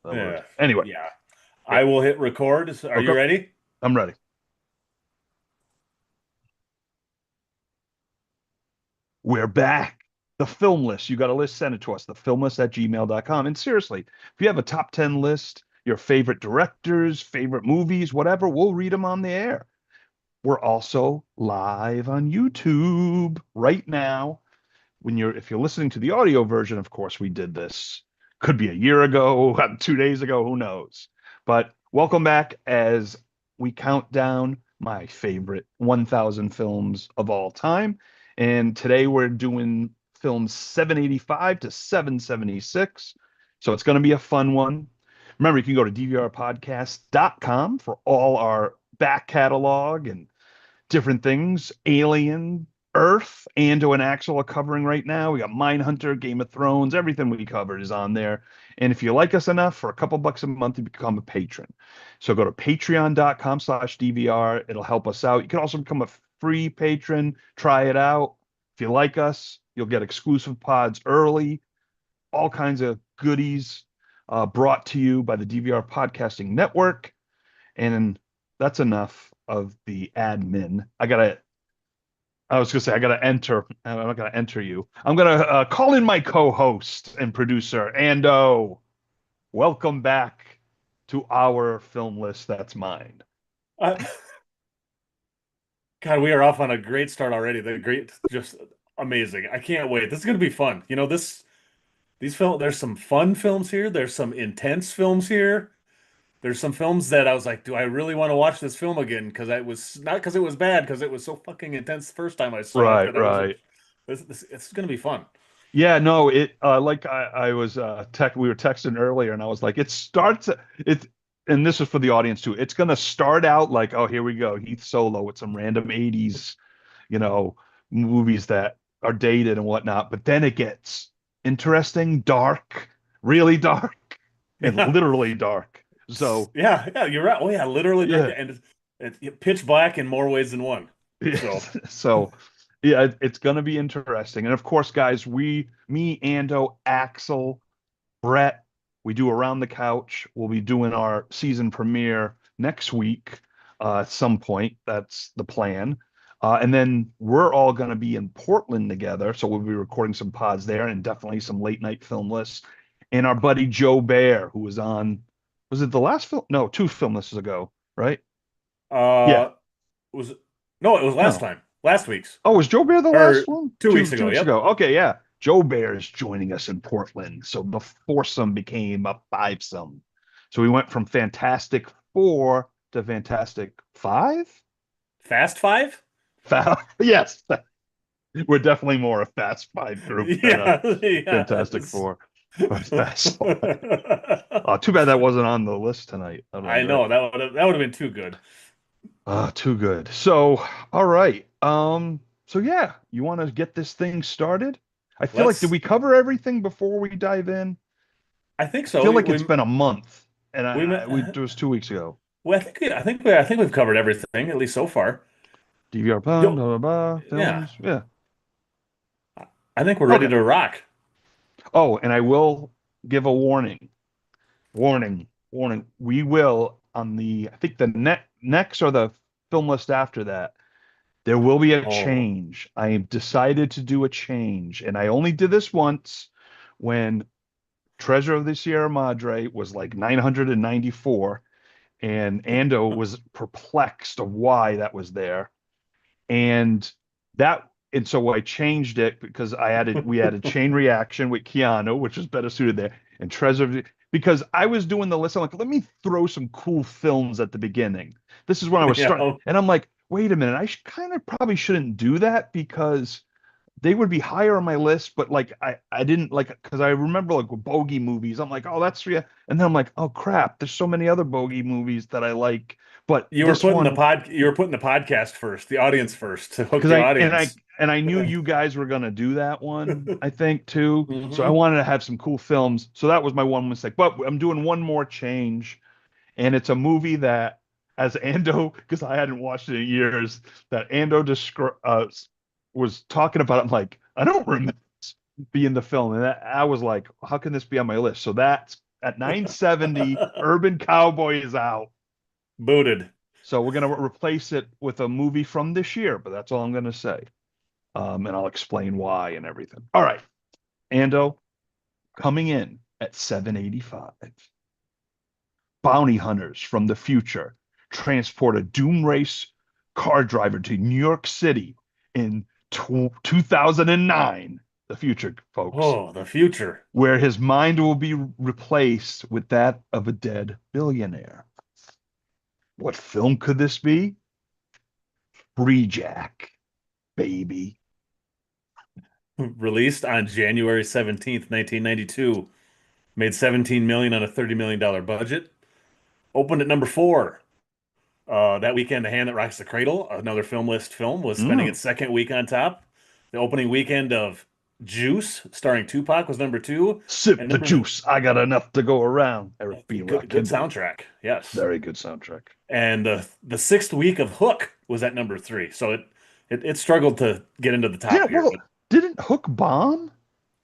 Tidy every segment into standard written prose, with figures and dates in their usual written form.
that word. Yeah. Anyway, Yeah. yeah. I will hit record. Are Okay, you ready? I'm ready. We're back. The film list. You got a list, send it to us. Thefilmlist@gmail.com. And seriously, if you have a top 10 list, your favorite directors, favorite movies, whatever, we'll read them on the air. We're also live on YouTube right now. If you're listening to the audio version, of course, we did this. Could be a year ago, 2 days ago, who knows? But welcome back as we count down my favorite 1,000 films of all time. And today we're doing films 785 to 776. So it's going to be a fun one. Remember, you can go to dvrpodcast.com for all our back catalog and different things. Alien, Earth, Ando and Axel are covering right now. We got Mindhunter, Game of Thrones, everything we covered is on there. And if you like us enough, for a couple bucks a month, you become a patron. So go to patreon.com/DVR. It'll help us out. You can also become a free patron, try it out. If you like us, you'll get exclusive pods early, all kinds of goodies brought to you by the DVR Podcasting Network. And that's enough of the admin. I was gonna say I gotta enter. I'm not gonna enter you. I'm gonna call in my co-host and producer, Ando. Welcome back to our film list. That's mine. Uh, God, we are off on a great start already. Just amazing. I can't wait. This is going to be fun. There's some fun films here. There's some intense films here. There's some films that I was like, do I really want to watch this film again? Because I was not because it was bad, because it was so fucking intense the first time I saw it Right, that I was like, right. it's going to be fun. Yeah, no, it like I was tech we were texting earlier and I was like, it and this is for the audience too. It's gonna start out like, oh, here we go, Heath Solo with some random 80s, you know, movies that are dated and whatnot, but then it gets interesting, dark, really dark, and Yeah. literally dark. So Yeah, yeah, you're right. Oh yeah, literally dark yeah, and pitch black in more ways than one. So so yeah, it's gonna be interesting. And of course, guys, me, Ando, Axel, Brett, we do Around the Couch. We'll be doing our season premiere next week at some point. That's the plan. And then we're all going to be in Portland together. So we'll be recording some pods there and definitely some late night film lists. And our buddy Joe Bear, who was on, was it the last film? No, two film lists ago, right? Yeah, uh was no, it was last no. time. Last week's. Oh, was Joe Bear the Or last one? 2 weeks Two ago. weeks Yep. ago. Okay, yeah. Joe Bear is joining us in Portland. So the foursome became a fivesome. So we went from Fantastic Four to Fantastic Five? Fast Five? Yes. We're definitely more a Fast Five group than a Yeah, Fantastic yes. Four. But Fast Five. Too bad that wasn't on the list tonight. That would have been I great. know that would have been too good. Too good. So, all right. So yeah, you want to get this thing started? I feel like did Let's. we cover everything before we dive in? I think I so. feel like it's been a month, and We it was 2 weeks ago. well, I think we've covered everything at least so far. DVR blah Yo, blah blah yeah, films. Yeah. I think we're ready Okay. to rock. Oh, and I will give a warning. Warning. Warning. We will on the I think the next or the film list after that. There will be a Oh, change. I have decided to do a change, and I only did this once when Treasure of the Sierra Madre was like 994, and Ando was perplexed of why that was there. And and so I changed it because we added Chain Reaction with Keanu, which is better suited there, and because I was doing the list. I'm like, let me throw some cool films at the beginning. This is when I was starting, yeah. and I'm like, wait a minute, kind of probably shouldn't do that because they would be higher on my list, but like I didn't like because I remember like with bogey movies. I'm like, oh, that's yeah, and then I'm like, oh crap, there's so many other bogey movies that I like, but this one You were putting the podcast first, the audience first, to hook because the I and I audience. and I knew you guys were gonna do that one, I think too. So I Hmm. wanted to have some cool films. So that was my one mistake. But I'm doing one more change, and it's a movie that, as Ando, because I hadn't watched it in years, that Ando was talking about. I'm like, I don't remember this being the film, and I was like, how can this be on my list? So that's At 970, Urban Cowboy is out. Booted. So we're going to replace it with a movie from this year, but that's all I'm going to say. And I'll explain why and everything. All right. Ando, coming in at 785. Bounty hunters from the future transport a doom race car driver to New York City in 2009, the future, folks, Oh, the future. where his mind will be replaced with that of a dead billionaire. What film could this be? Freejack, baby. Released on January 17th, 1992. Made 17 million on a $30 million budget. Opened at number 4. That weekend, The Hand That Rocks the Cradle, another film list film, was spending Mm. its second week on top. The opening weekend of Juice, starring Tupac, was number 2. Sip And the number juice. I got enough to go around. Eric B. good Rakim. soundtrack, yes. Very good soundtrack. And the sixth week of Hook was at number 3. So it struggled to get into the Yeah, top here, well, but didn't Hook bomb,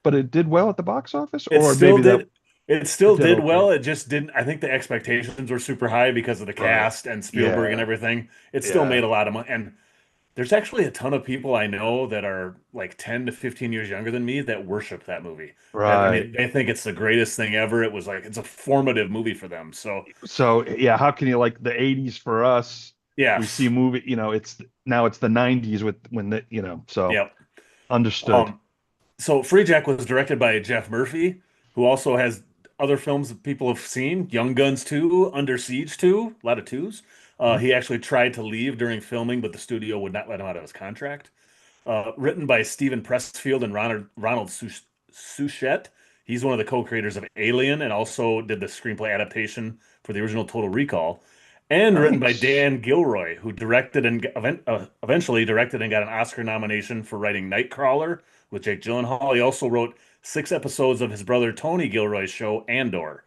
but it did well at the box office? it Or still maybe that did. It it still did did okay. well. It just didn't. I think the expectations were super high because of the Right. cast and Spielberg and Yeah. everything. It still Yeah. made a lot of money. And there's actually a ton of people I know that are like 10 to 15 years younger than me that worship that movie. That I Right. mean, they think it's the greatest thing ever. It was like it's a formative movie for them. So So yeah, how can you like the 80s for us? We see yes, movie, it's now it's the 90s with when so yep. understood. Um, so Freejack was directed by Jeff Murphy, who also has other films that people have seen. Young Guns 2, Under Siege 2, a lot of twos. Mhm. He actually tried to leave during filming, but the studio would not let him out of his contract. Written by Steven Pressfield and Ronald Suchet. He's one of the co-creators of Alien and also did the screenplay adaptation for the original Total Recall. And written by Nice. Dan Gilroy, who directed and eventually directed and got an Oscar nomination for writing Nightcrawler with Jake Gyllenhaal. He also wrote 6 episodes of his brother Tony Gilroy's show Andor.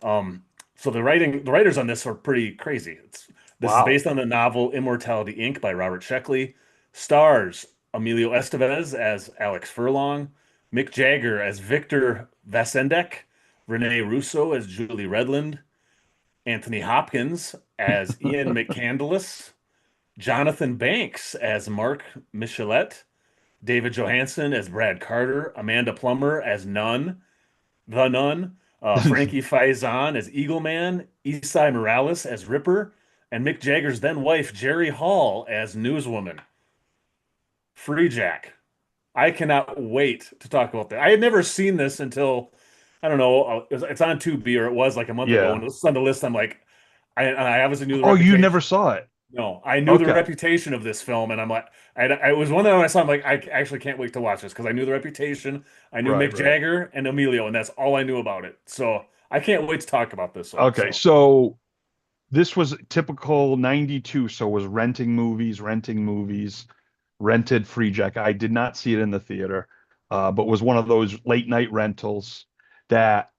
Um, so the writers on this are pretty crazy. This is Wow. based on the novel Immortality Inc. by Robert Sheckley. Stars Emilio Estevez as Alex Furlong, Mick Jagger as Victor Vasendek, Renee Russo as Julie Redland, Anthony Hopkins as Ian McCandless, Jonathan Banks as Mark Michelet, David Johansen as Brad Carter, Amanda Plummer as the Nun, Frankie Faison as Eagleman, Isai Morales as Ripper, and Mick Jagger's then wife Jerry Hall as Newswoman. Freejack. I cannot wait to talk about that. I had never seen this until I don't know. It's on Tubi or it was like a month ago, Yeah. and it was on the list. I'm like, I obviously knew the Oh, you never reputation. saw it. No, I knew the Okay. reputation of this film, and I'm like, I was one that when I saw, I'm like, I actually can't wait to watch this because I knew the reputation. I knew Right, Mick right. Jagger and Emilio, and that's all I knew about it. So I can't wait to talk about this one. Okay. So So this was typical 92, so was renting movies, rented Free Jack. I did not see it in the theater, but was one of those late night rentals that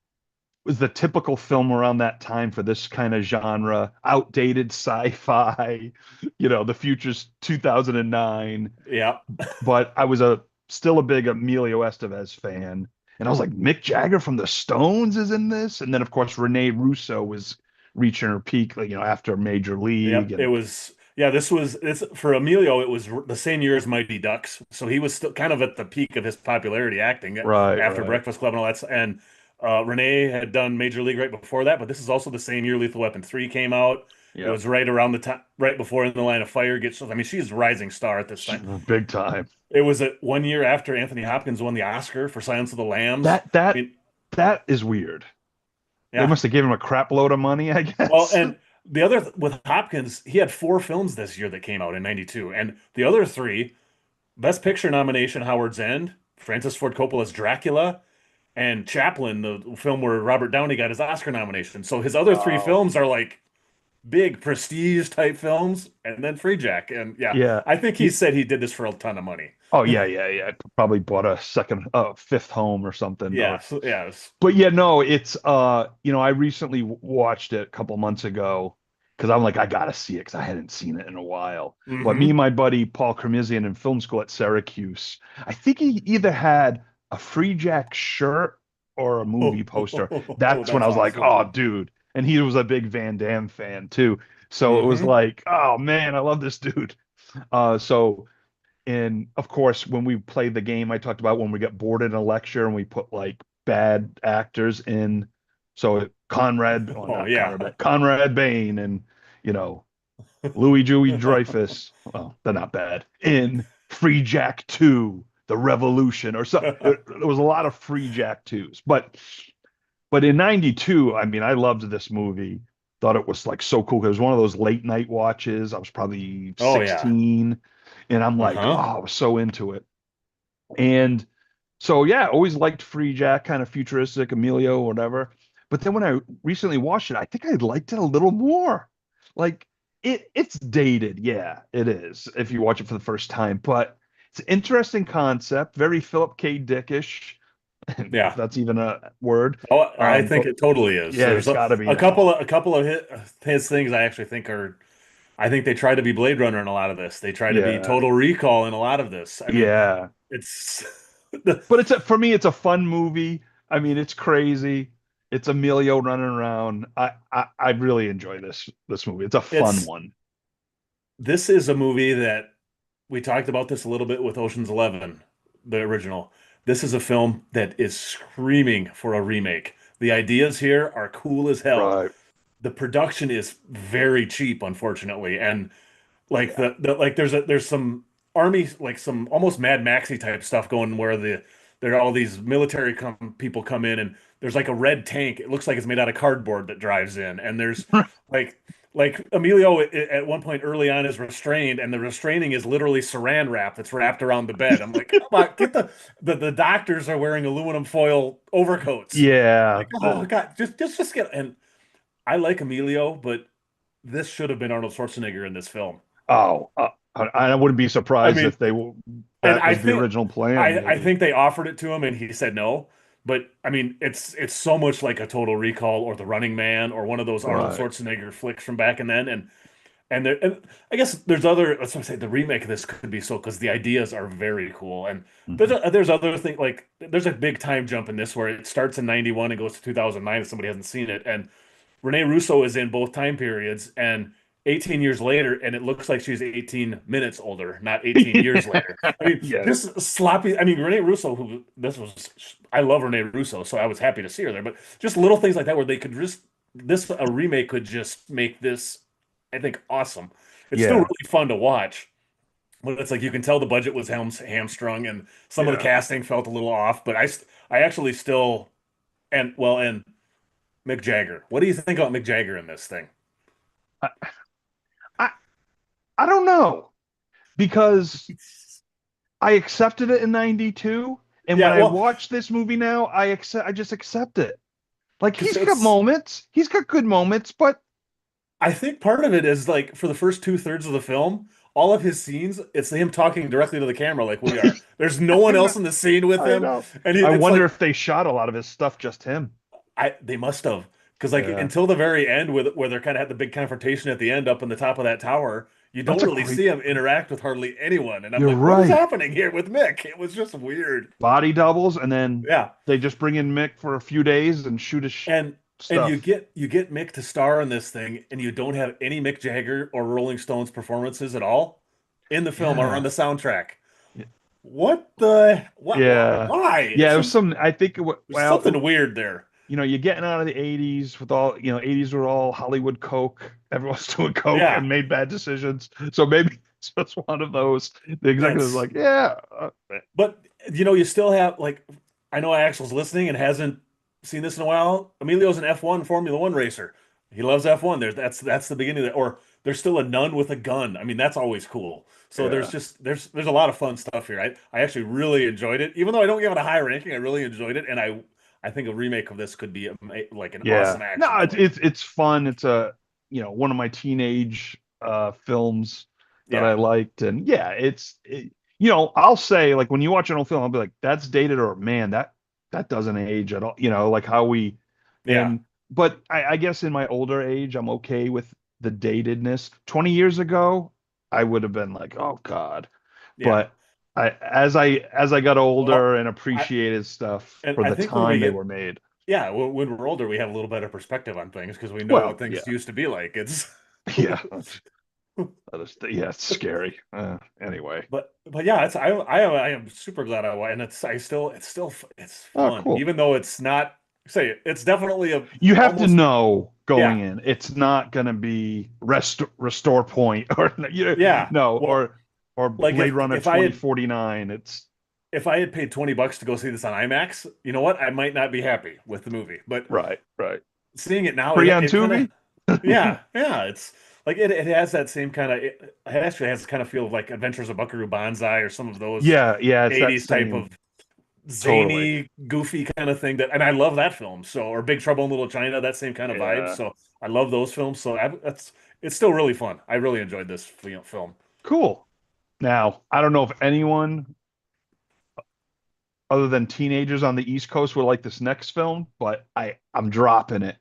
was the typical film around that time for this kind of genre, outdated sci-fi, the future's 2009. yeah, But I was still a big Emilio Estevez fan. And I was like, Mick Jagger from the Stones is in this. And then of course Renee Russo was reaching her peak, like, after Major yep. League. It And was this for Emilio. It was the same year as Mighty Ducks, so he was still kind of at the peak of his popularity acting right, after right. Breakfast Club and all that. And Renee had done Major League right before that, but this is also the same year Lethal Weapon 3 came out. It Yep. was right around the time, right before In the Line of Fire gets. I mean, she's a rising star at this time. Big time. It was at 1 year after Anthony Hopkins won the Oscar for Silence of the Lambs. That that I mean, that is weird. They yeah. must have given him a crap load of money, I Well, guess. and the other with Hopkins, he had 4 films this year that came out in '92, and the other three, Best Picture nomination, Howard's End, Francis Ford Coppola's Dracula, and Chaplin, the film where Robert Downey got his Oscar nomination. So his other 3 films are like big prestige type films, and then Free Jack. And yeah, Yeah. I think he He, said he did this for a ton of money. oh yeah, yeah, yeah. Probably bought a fifth home or something. Or Yes, yes. but yeah, no, it's I recently watched it a couple months ago because I'm like, I gotta see it because I hadn't seen it in a while. But me Hmm. and my buddy Paul Kermizian in film school at Syracuse, I think he either had a Free Jack shirt or a movie poster, Oh, that's when I that's was like, awesome. oh, dude. And he was a big Van Damme fan too. So it was Hmm. like, oh man, I love this dude. So and of course, when we played the game, I talked about when we get bored in a lecture and we put like bad actors in. So Conrad, well, Oh not Conrad, yeah. but Conrad Bain and, you know, Louis Dewey Dreyfus. Well, they're not bad. In Freejack 2, The Revolution, or so. There was a lot of Freejack 2s. But in 92, I mean, I loved this movie. Thought it was like so cool. It was one of those late night watches. I was probably Oh yeah. 16 and I'm like, Uh-huh. oh, I was so into it. And so yeah, always liked Free Jack, kind of futuristic, Emilio, whatever. But then when I recently watched it, I think I liked it a little more. Like it's dated, yeah, it is, if you watch it for the first time, but it's an interesting concept, very Philip K. Dickish, if Yeah. that's even a word. Oh, I think But it totally is. yeah, There's it's gotta be a now. couple of his things I actually think are I think they try to be Blade Runner in a lot of this. They try to be Yeah. Total Recall in a lot of this. I mean, Yeah. it's But for me, it's a fun movie. I mean, it's crazy. It's Emilio running around. I really enjoy this movie. It's a fun it's one. this is a movie that we talked about this a little bit with Ocean's 11, the original. This is a film that is screaming for a remake. The ideas here are cool as hell. Right. The production is very cheap, unfortunately, and like Yeah. like there's some army like some almost Mad Maxy type stuff going where there are all these military people come in and there's like a red tank. It looks like it's made out of cardboard that drives in, and there's like Emilio at one point early on is restrained, and the restraining is literally saran wrap that's wrapped around the bed. I'm like, come on, get the doctors are wearing aluminum foil overcoats. Yeah. Like, oh God, just get and I like Emilio, but this should have been Arnold Schwarzenegger in this film. Oh, I wouldn't be I surprised mean, if and that was the original plan, I maybe. think they offered it to him and he said no. But I mean, it's so much like a Total Recall or The Running Man or one of those Arnold Right. Schwarzenegger flicks from back and then. And I guess there's other. Let's say the remake of this could be so because the ideas are very cool. And Mhm. there's other thing like there's a big time jump in this where it starts in 91 and goes to 2009 if somebody hasn't seen it. And Renee Russo is in both time periods and 18 years later, and it looks like she's 18 minutes older, not 18 years later. I mean, Yes. just sloppy. I mean, Renee Russo, who this was, I love Renee Russo, so I was happy to see her there. But just little things like that where they could just, a remake could just make this, I think, awesome. It's still Yeah. really fun to watch, but it's like you can tell the budget was hamstrung and some of the Yeah. casting felt a little off. But I actually still, and Mick Jagger. What do you think about Mick Jagger in this thing? I, I I don't know because I accepted it in 92, and when Yeah, I well, watch this movie now, I just accept it. Like because he's got it's moments. He's got good moments, but I think part of it is like for the first two-thirds of the film, all of his scenes, it's him talking directly to the camera like we are. There's no I one know. else in the scene with I him, know. and I it's wonder like if they shot a lot of his stuff just him. I they must have because like Yeah. until the very end with where they're kind of had the big confrontation at the end up in the top of that tower, you That's don't a really great see him point. interact with hardly anyone, and I'm You're like, what is right. happening here with Mick? It was just weird. Body doubles, and then Yeah. they just bring in Mick for a few days and shoot his And stuff. you get Mick to star in this thing, and you don't have any Mick Jagger or Rolling Stones performances at all in the film or on Yeah. the soundtrack. What the Yeah. why? Yeah, it was some, I think There's something weird there. you're getting out of the 80s with all, 80s were all Hollywood Coke. Everyone's doing Coke Yeah, and made bad decisions. So maybe it's just one of those. The executive's that's like, yeah, but you still have like I know Axel's listening and hasn't seen this in a while. Emilio's an F1 Formula One racer. He loves F1. That's the beginning of that. Or there's still a nun with a gun. I mean, that's always cool. So yeah, there's a lot of fun stuff here. I actually really enjoyed it. Even though I don't give it a high ranking, I really enjoyed it. And I think a remake of this could be like an yeah. awesome No, action it's flick. fun. It's one of my teenage films that I Yeah. liked. And yeah, I'll say, like, when you watch an old film, I'll be like, that's dated, or man, that doesn't age at all. Like how we Yeah. and but I guess in my older age, I'm okay with the datedness. 20 years ago, I would have been like, oh God. Yeah. But as I got Well, older and I appreciated stuff and for I the think when we time they get were made. yeah, when we're older, we have a little better perspective on things because we know what Well, things yeah, used to be like. It's yeah, yeah, it's scary. Anyway, but yeah, I am super glad I went, and it's oh, fun, cool. even though it's not say it's definitely a You have to almost know yeah going in, it's not going to be restore point or yeah. no, Well, or like Blade Runner if I had 2049. It's if I had paid $20 to go see this on IMAX, you know what? I might not be happy with the movie, but right, right. seeing it now, Free on it kind of Tubi. yeah. It's like it has that same kind of it actually has kind of feel of like Adventures of Buckaroo Banzai or some of those Yeah, yeah, it's that 80s type of same. Totally. zany, goofy kind of thing that, and I love that film. So, or Big Trouble in Little China, that same kind of vibe. Yeah. So, I love those films. So, that's it's still really fun. I really enjoyed this film. Cool. Now, I don't know if anyone other than teenagers on the East Coast would like this next film, but I'm dropping it.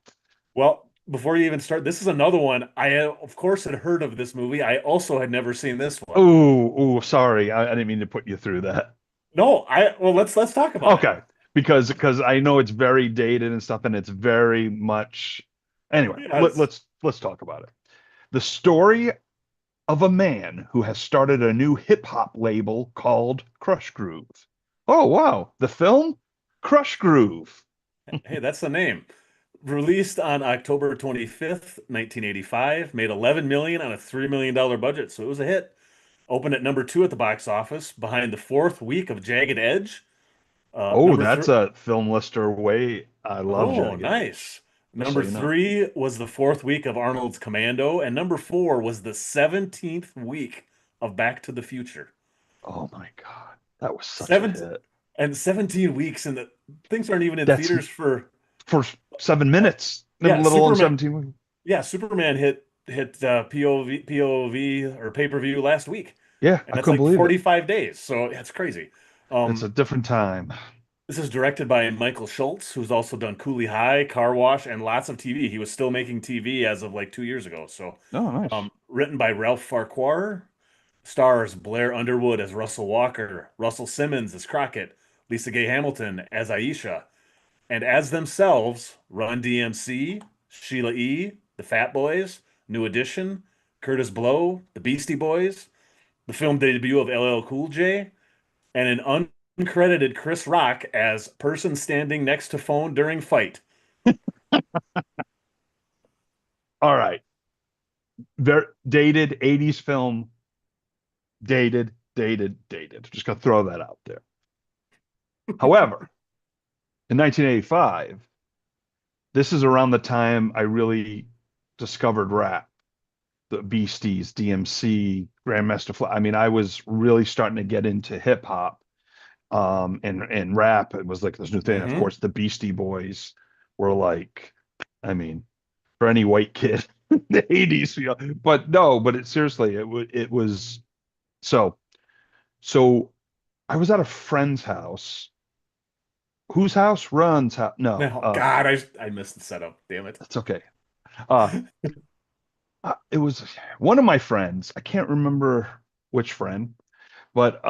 Well, before you even start, this is another one. I, of course, had heard of this movie. I also had never seen this one. Ooh, sorry. I didn't mean to put you through that. No, well, let's talk about it. Okay. Because I know it's very dated and stuff, and it's very much anyway, Yes. let's talk about it. The story of a man who has started a new hip hop label called Krush Groove. Oh wow. The film Krush Groove. Hey, that's the name. Released on October 25th, 1985, made 11 million on a $3 million budget, so it was a hit. Opened at number two at the box office, behind the fourth week of Jagged Edge. Oh, Number that's three, a film lister way. I love oh, Jagged Edge, nice. just so Number you know. three was the fourth week of Arnold's Commando, and number four was the 17th week of Back to the Future. Oh my God. That was such a Seven hit. and 17 weeks, and the things aren't even in That's theaters for for seven uh, minutes, yeah, let alone Superman. 17 weeks. Yeah, Superman hit POV or pay-per-view last week, Yeah, and I that's couldn't like believe it. 45 days. So that's crazy. It's Um, a different time. this is directed by Michael Schultz, who's also done Cooley High, Car Wash, and lots of TV. He was still making TV as of like 2 years ago. So, Oh, nice. written by Ralph Farquhar, stars Blair Underwood as Russell Walker, Russell Simmons as Crockett, Lisa Gay Hamilton as Aisha, and as themselves, Run DMC, Sheila E., the Fat Boys, New Edition, Curtis Blow, the Beastie Boys, the film debut of LL Cool J, and an uncredited Chris Rock as person standing next to phone during fight. All right. Very dated 80s film, dated. Just gonna throw that out there. However, in 1985, this is around the time I really discovered rap, the Beasties, DMC, Grandmaster Flash. I mean, I was really starting to get into hip hop, and rap. It was like this new thing. Of Hmm. course, the Beastie Boys were like, I mean, for any white kid in the 80s, but no, but it seriously, it was so so I was at a friend's house. Whose house? Run's house. No, Oh God, I missed the setup. Damn it. that's okay. Uh, it was one of my friends. I can't remember which friend, but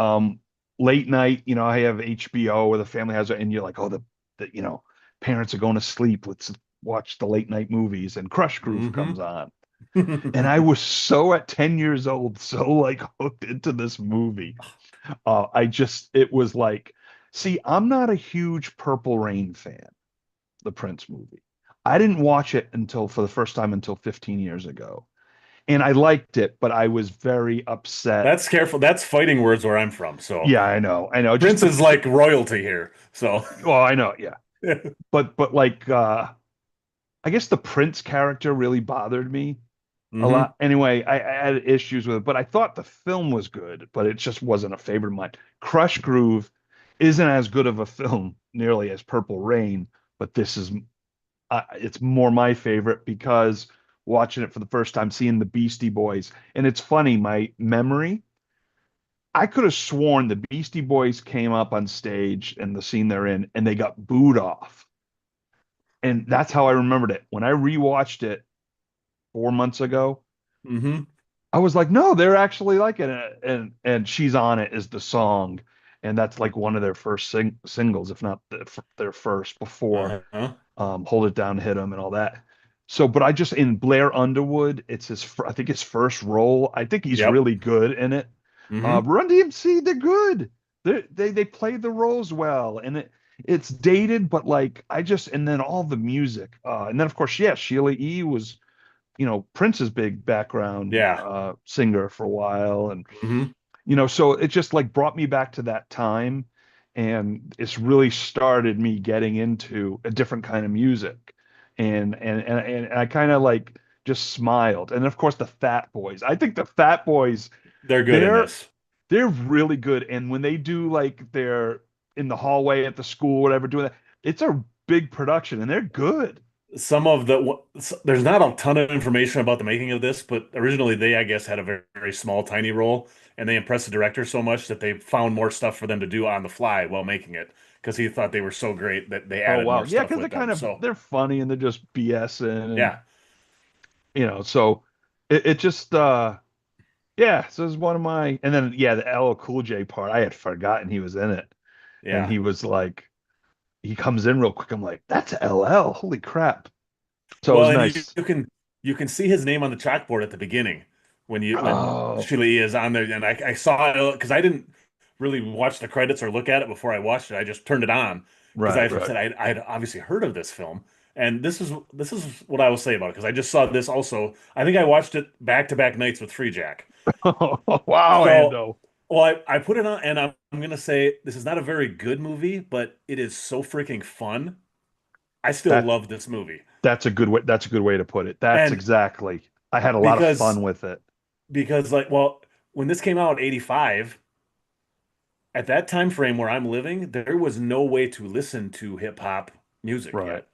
late night, I have HBO or the family has it, and you're like, oh, the parents are going to sleep. Let's watch the late night movies, and Crush Groove Hmm. comes on. And I was so at 10 years old, so like hooked into this movie. It was like, see, I'm not a huge Purple Rain fan, the Prince movie. I didn't watch it until for the first time until 15 years ago. And I liked it, but I was very upset. That's careful. That's fighting words where I'm from. So Yeah, I know. Just Prince is like royalty here. So well, I know, yeah. But like I guess the Prince character really bothered me a hmm. lot. Anyway, I had issues with it, but I thought the film was good, but it just wasn't a favorite of mine. Crush Groove isn't as good of a film nearly as Purple Rain, but this is it's more my favorite because watching it for the first time, seeing the Beastie Boys, and it's funny, my memory. I could have sworn the Beastie Boys came up on stage and the scene they're in, and they got booed off. And that's how I remembered it. When I rewatched it 4 months ago, Hmm. I was like, no, they're actually like it, and she's on it is the song, and that's like one of their first singles, if not their first before Uh-huh. Hold It Down, Hit 'Em, and all that. So, but I just in Blair Underwood, it's I think his first role. I think he's Yep. really good in it. Hmm. Run DMC, they're good. They play the roles well, and it's dated, but like I just and then all the music, and then of course, yeah, Sheila E was Prince's big background Yeah. singer for a while, and Hmm. so it just like brought me back to that time, and it's really started me getting into a different kind of music, and I kind of like just smiled, and of course the Fat Boys. I think the Fat Boys, They're good in they're this. they're really good, and when they do like they're in the hallway at the school, whatever, doing that, it's a big production, and they're good. Some of there's not a ton of information about the making of this, but originally they, I guess, had a very, very small, tiny role, and they impressed the director so much that they found more stuff for them to do on the fly while making it because he thought they were so great that they Oh added wow, more yeah, stuff because with them. So they're funny and they're just BSing, and yeah, so it just yeah, so it's one of my, and then yeah, the LL Cool J part, I had forgotten he was in it, and yeah. he was like, he comes in real quick. I'm like, that's LL, holy crap! So it was Well, and you, nice. you can you can see his name on the chalkboard at the beginning when Oh, Sheila E. is on there, and I saw it because I didn't really watch the credits or look at it before I watched it. I just turned it on because right, I right. said I'd obviously heard of this film, and this is what I will say about it because I just saw this also. I think I watched it back to back nights with Freejack. Wow, So, Ando. well, I put it on, and I'm gonna say this is not a very good movie, but it is so freaking fun. I still That love this movie, that's a good way. That's a good way to put it. That's and exactly. I had a lot of because fun with it. like, well, when this came out in 85, at that time frame where I'm living, there was no way to listen to hip hop music Right. yet.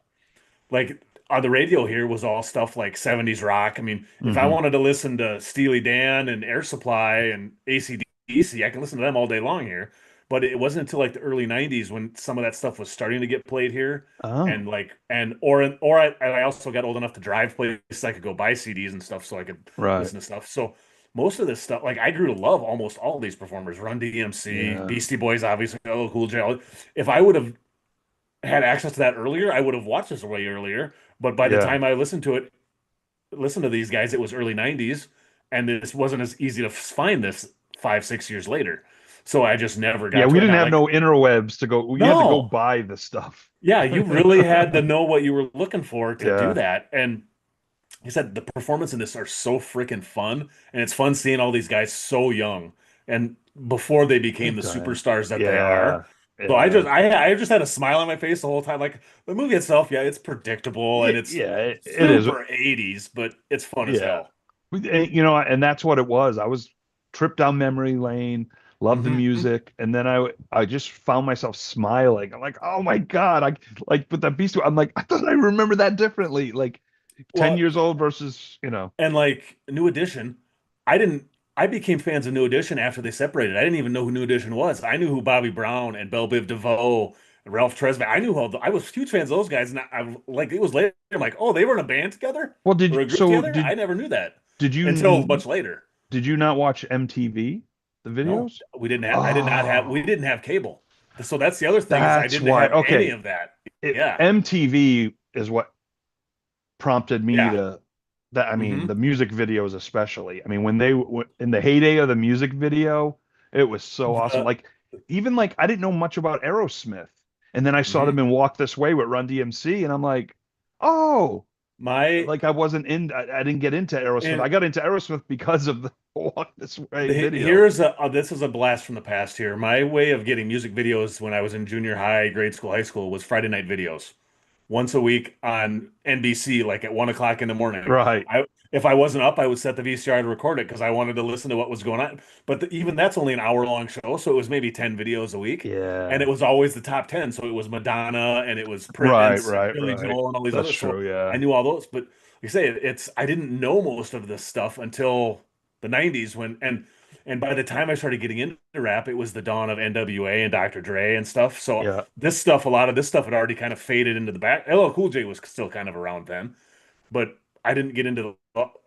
Like on the radio here was all stuff like 70s rock. I mean, if I Hmm. wanted to listen to Steely Dan and Air Supply and AC/DC, I can listen to them all day long here. But it wasn't until like the early 90s when some of that stuff was starting to get played here. Oh, And like or I also got old enough to drive places I could go buy CDs and stuff so I could right. listen to stuff. So most of this stuff, like I grew to love almost all of these performers, Run DMC, Yeah. Beastie Boys, obviously, LL Cool J. If I would have had access to that earlier, I would have watched this way earlier. But by the Yeah. time I listened to these guys, it was early 90s, and this wasn't as easy to find this 5, 6 years later. So I just never Yeah, got we to it. didn't Now, have like, no interwebs to go. You had to go no, buy the stuff. yeah, you really had to know what you were looking for to do Yeah, that. And he said the performance in this are so freaking fun, and it's fun seeing all these guys so young and before they became big the time. superstars that they are. Yeah, So I yeah, just I just had a smile on my face the whole time. Like the movie itself, yeah, it's predictable and it's yeah. It is. super 80s, but it's fun as Yeah, hell. and that's what it was. I was tripped down memory lane, loved the Hmm. music, and then I just found myself smiling. I'm like, oh my God, I like with that Beast. I'm like, I thought I remember that differently. Like 10 Well, years old versus, and like New Edition, I didn't. I became fans of New Edition after they separated. I didn't even know who New Edition was. I knew who Bobby Brown and Belle Biv DeVoe and Ralph Tresvant. I knew I was huge fans of those guys, and I like it was later. I'm like, oh, they were in a band together well, or a group together. I never knew that did until you much later. did you not watch MTV, the No, videos? we didn't have. I did not have. We Oh, didn't have cable. So that's the other thing is I that's didn't why. have any Okay, of that. Yeah, MTV is what prompted me yeah. to that. I mean, Hmm. the music videos especially. I mean, when in the heyday of the music video, it was so awesome. The Like even like I didn't know much about Aerosmith, and then I saw mhm. them in Walk This Way with Run DMC, and I'm like, oh, My like I wasn't in. I didn't get into Aerosmith. and I got into Aerosmith because of the Walk This Way video. here's this is a blast from the past here. My way of getting music videos when I was in junior high, grade school, high school was Friday night videos once a week on NBC, like at 1 o'clock in the morning. Right. If I wasn't up, I would set the VCR to record it because I wanted to listen to what was going on. But even that's only an hour long show, so it was maybe 10 videos a week, and it Yeah. was always the top 10. So it was Madonna and it was Right. Prince and Right. Billy Right. Joel and all these That's others. So true. I Yeah. knew all those. But like I say, it's I didn't know most of this stuff until the 90s when and by the time I started getting into rap, it was the dawn of NWA and Dr. Dre and stuff. So Yeah. a lot of this stuff had already kind of faded into the back. LL Cool J was still kind of around then, but I didn't get into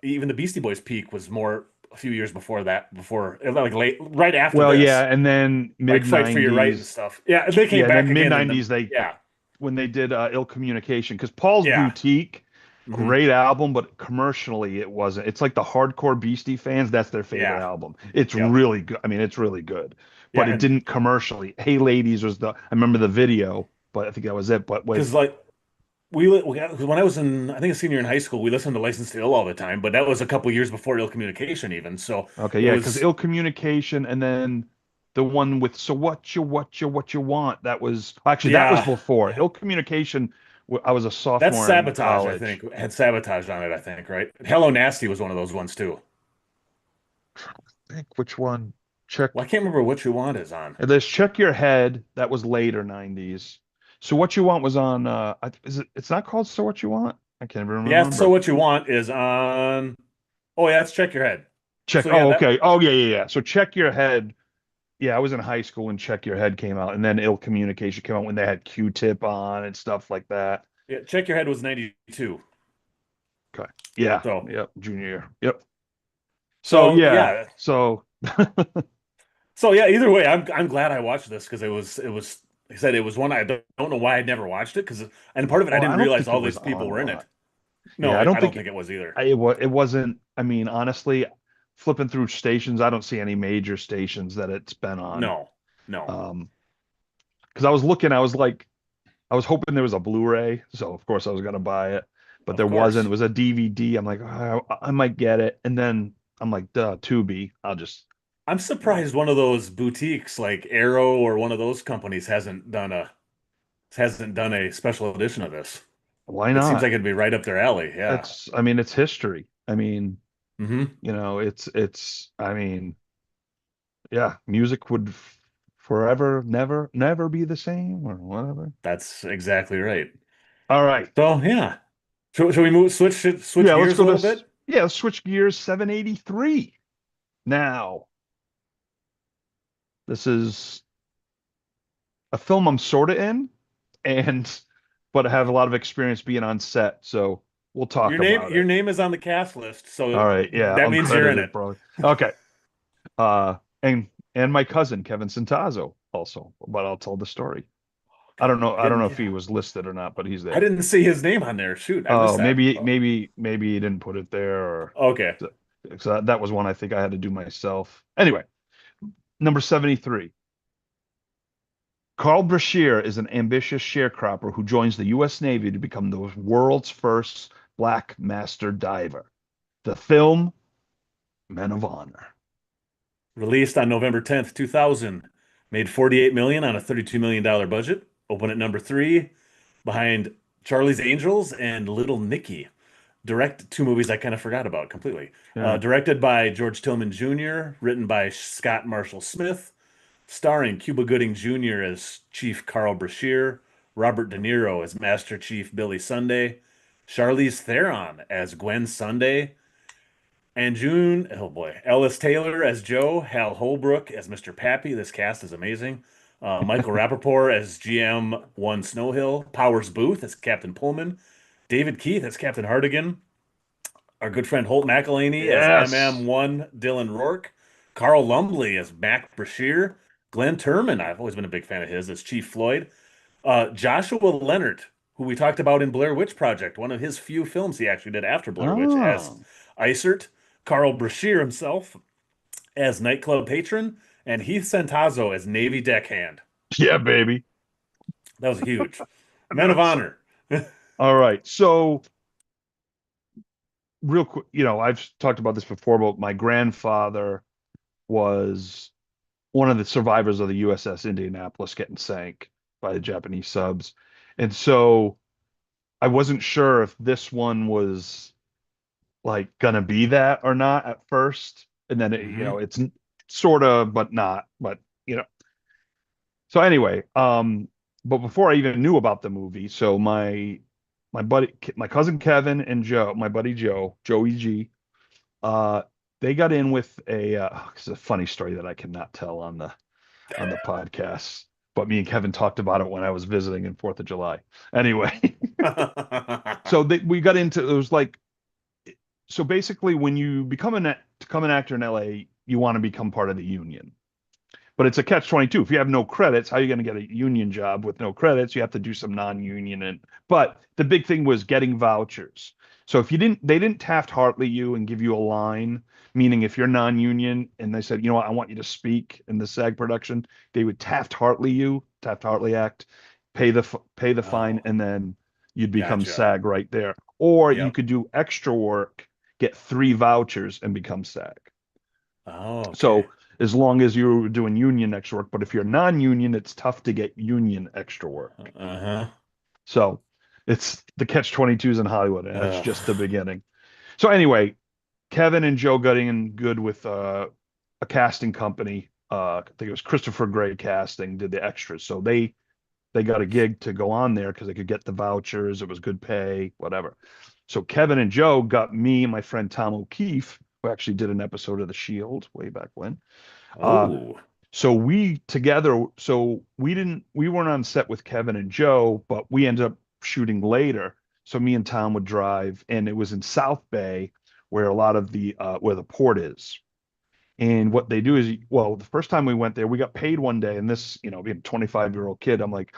even the Beastie Boys peak was more a few years before that, before like late, right after Well, yeah, this, and then like mid Fight for Your Right and 90s. stuff. Yeah, they came Yeah, and back then mid again in the 90s they yeah, when they did Ill Communication, because Paul's yeah. Boutique, Hmm. great album, but commercially it wasn't. It's like the hardcore Beastie fans, that's their favorite Yeah. album. It's Yep. really good. I mean, it's really good, but Yeah, it and didn't commercially. Hey Ladies was the, I remember the video, but I think that was it. But wait, because like when I was in, I think a senior in high school, we listened to License to Ill all the time, but that was a couple years before Ill Communication even. So okay, it yeah, because was Ill Communication, and then the one with So What You Want, that was actually that was yeah, before Ill Communication. I was a that's sophomore in Sabotage, I college. think. Had Sabotage on it, I think, right? Hello Nasty was one of those ones too. I think which one? Well, Check. I can't remember What You Want is on. And there's Check Your Head. That was later 90s. So What You Want was on is it, it's not called So What You Want? I can't even Yeah, So remember. What You Want is on. Oh yeah, it's Check Your Head. Check. So yeah, Oh, that okay. Oh, yeah, yeah, yeah. So Check Your Head. Yeah, I was in high school when Check Your Head came out, and then Ill Communication came out when they had Q-Tip on and stuff like that. yeah, Check Your Head was 92. Okay. Yeah. So Yep. Junior year. Yep. So so yeah. yeah. So So yeah, either way, I'm glad I watched this because it was like I said, it was one I don't know why I'd never watched it because and part of it I oh, I didn't don't realize think it all was these on people a were in lot. it. Yeah, No, I don't I don't think think it was either. it wasn't. I mean, honestly, flipping through stations, I don't see any major stations that it's been on. No, no, Um, because I was looking, I was like, I was hoping there was a Blu-ray, so of course I was gonna buy it, but of there wasn't. It course. was a DVD. I'm like, "Oh, I might get it, and then I'm like, duh, Tubi. I'll just, I'm you know, surprised one of those boutiques like Arrow or one of those companies hasn't done a special edition of this. why It seems not? like it'd be right up their alley. Yeah. I mean, it's history. I mean, Hmm. I mean, yeah, music would forever, never be the same or whatever. That's exactly right. All right. So yeah. Should we switch Yeah, let's gears go a little this. bit? Yeah, let's switch gears. 783. Now, this is a film I'm sort of in, and but I have a lot of experience being on set, so we'll talk about Your it. name is on the cast list, All so right, yeah, that means you're in uncredited, it. probably. Okay. Uh, and my cousin Kevin Centazzo also, but I'll tell the story. Okay. I don't know if he was listed or not, but he's I there. didn't see his name on there. Shoot, I missed Oh, that. Oh, maybe he didn't put it there, or okay. so that was one I think I had to do myself. Anyway, number 73. Carl Brashear is an ambitious sharecropper who joins the U.S. Navy to become the world's first black master diver. The film Men of Honor. Released on November 10th, 2000. Made 48 million on a $32 million budget. Open at number three, behind Charlie's Angels and Little Nicky. Direct two movies I kind of forgot about completely. Yeah. Directed by George Tillman Jr., written by Scott Marshall Smith, starring Cuba Gooding Jr. as Chief Carl Brashear, Robert De Niro as Master Chief Billy Sunday, Charlize Theron as Gwen Sunday, and June, oh boy, Ellis Taylor as Joe, Hal Holbrook as Mr. Pappy. This cast is amazing. Michael Rappaport as GM1 Snowhill, Powers Booth as Captain Pullman, David Keith as Captain Hardigan, our good friend Holt McElhaney as Yes. MM1 Dylan Rourke, Carl Lumbly as Mac Brashear, Glenn Turman, I've always been a big fan of his, as Chief Floyd, Joshua Leonard, who we talked about in Blair Witch Project, one of his few films he actually did after Blair Witch, as Oh. Isert, Carl Brashear himself as nightclub patron, and Heath Santazzo as Navy deckhand. Yeah, baby. That was huge. Men of That's Honor. all right. So, real quick, I've talked about this before, but my grandfather was one of the survivors of the USS Indianapolis getting sank by the Japanese subs. And so I wasn't sure if this one was like gonna be that or not at first. And then Hmm. it's sort of, but not. But you know. So anyway, but before I even knew about the movie, so my cousin Kevin and Joe, my buddy Joey G, uh, they got in with it's a funny story that I cannot tell on the podcast. But me and Kevin talked about it when I was visiting in Fourth of July. Anyway, so we got into it was like so basically, when you become an actor in LA, you want to become part of the union. But it's a catch-22. If you have no credits, how are you going to get a union job with no credits? You have to do some non-union. But the big thing was getting vouchers. So if you didn't, they didn't Taft-Hartley you and give you a line, meaning if you're non-union and they said, you know what, I want you to speak in the SAG production, they would Taft-Hartley you, Taft-Hartley Act, pay the fine, Oh, and then you'd become gotcha. SAG right there. Or you Yep. could do extra work, get 3 vouchers, and become SAG. Oh, okay. So as long as you're doing union extra work, but if you're non-union, it's tough to get union extra work. Uh-huh. So it's the catch-22s in Hollywood, and that's Ugh. just the beginning. So anyway, Kevin and Joe got in good with a casting company. I think it was Christopher Gray Casting did the extras. So they got a gig to go on there because they could get the vouchers. It was good pay, whatever. So Kevin and Joe got me and my friend Tom O'Keefe, who actually did an episode of The Shield way back when. Uh, Oh. so we together, so we weren't on set with Kevin and Joe, but we ended up shooting later. So me and Tom would drive, and it was in South Bay where a lot of the where the port is. And what they do is, well, the first time we went there, we got paid one day, and this, being a 25-year-old kid, I'm like,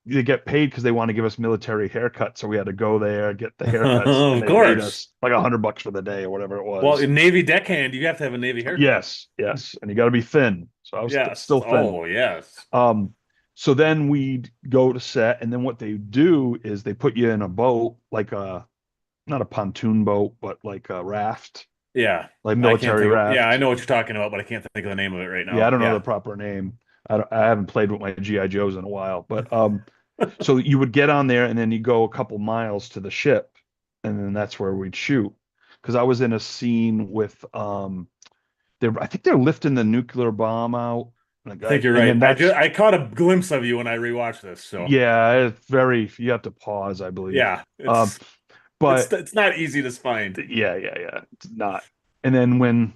they get paid because they want to give us military haircuts. So we had to go there, get the haircuts, and Of they paid course. us like $100 for the day or whatever it Well, was. in Navy deckhand, you have to have a Navy haircut. Yes, yes, and you got to be thin. So I was Yes. still thin. Oh, yes. Um, so then we'd go to set, and then what they do is they put you in a boat, like a not a pontoon boat, but like a raft, Yeah. like I can't military think of, yeah, I raft. know what you're talking about, but I can't think of the name of it right Yeah, I now. don't know the Yeah. proper name. I haven't played with my GI Joes in a while, but so you would get on there, and then you go a couple miles to the ship, and then that's where we'd shoot. Because I was in a scene with I think they're lifting the nuclear bomb out, like I think you're and right. then that's I caught a glimpse of you when I rewatched this, so yeah, it's very you have to pause, I believe. yeah, Um, but it's not easy to find. yeah, it's not. And then when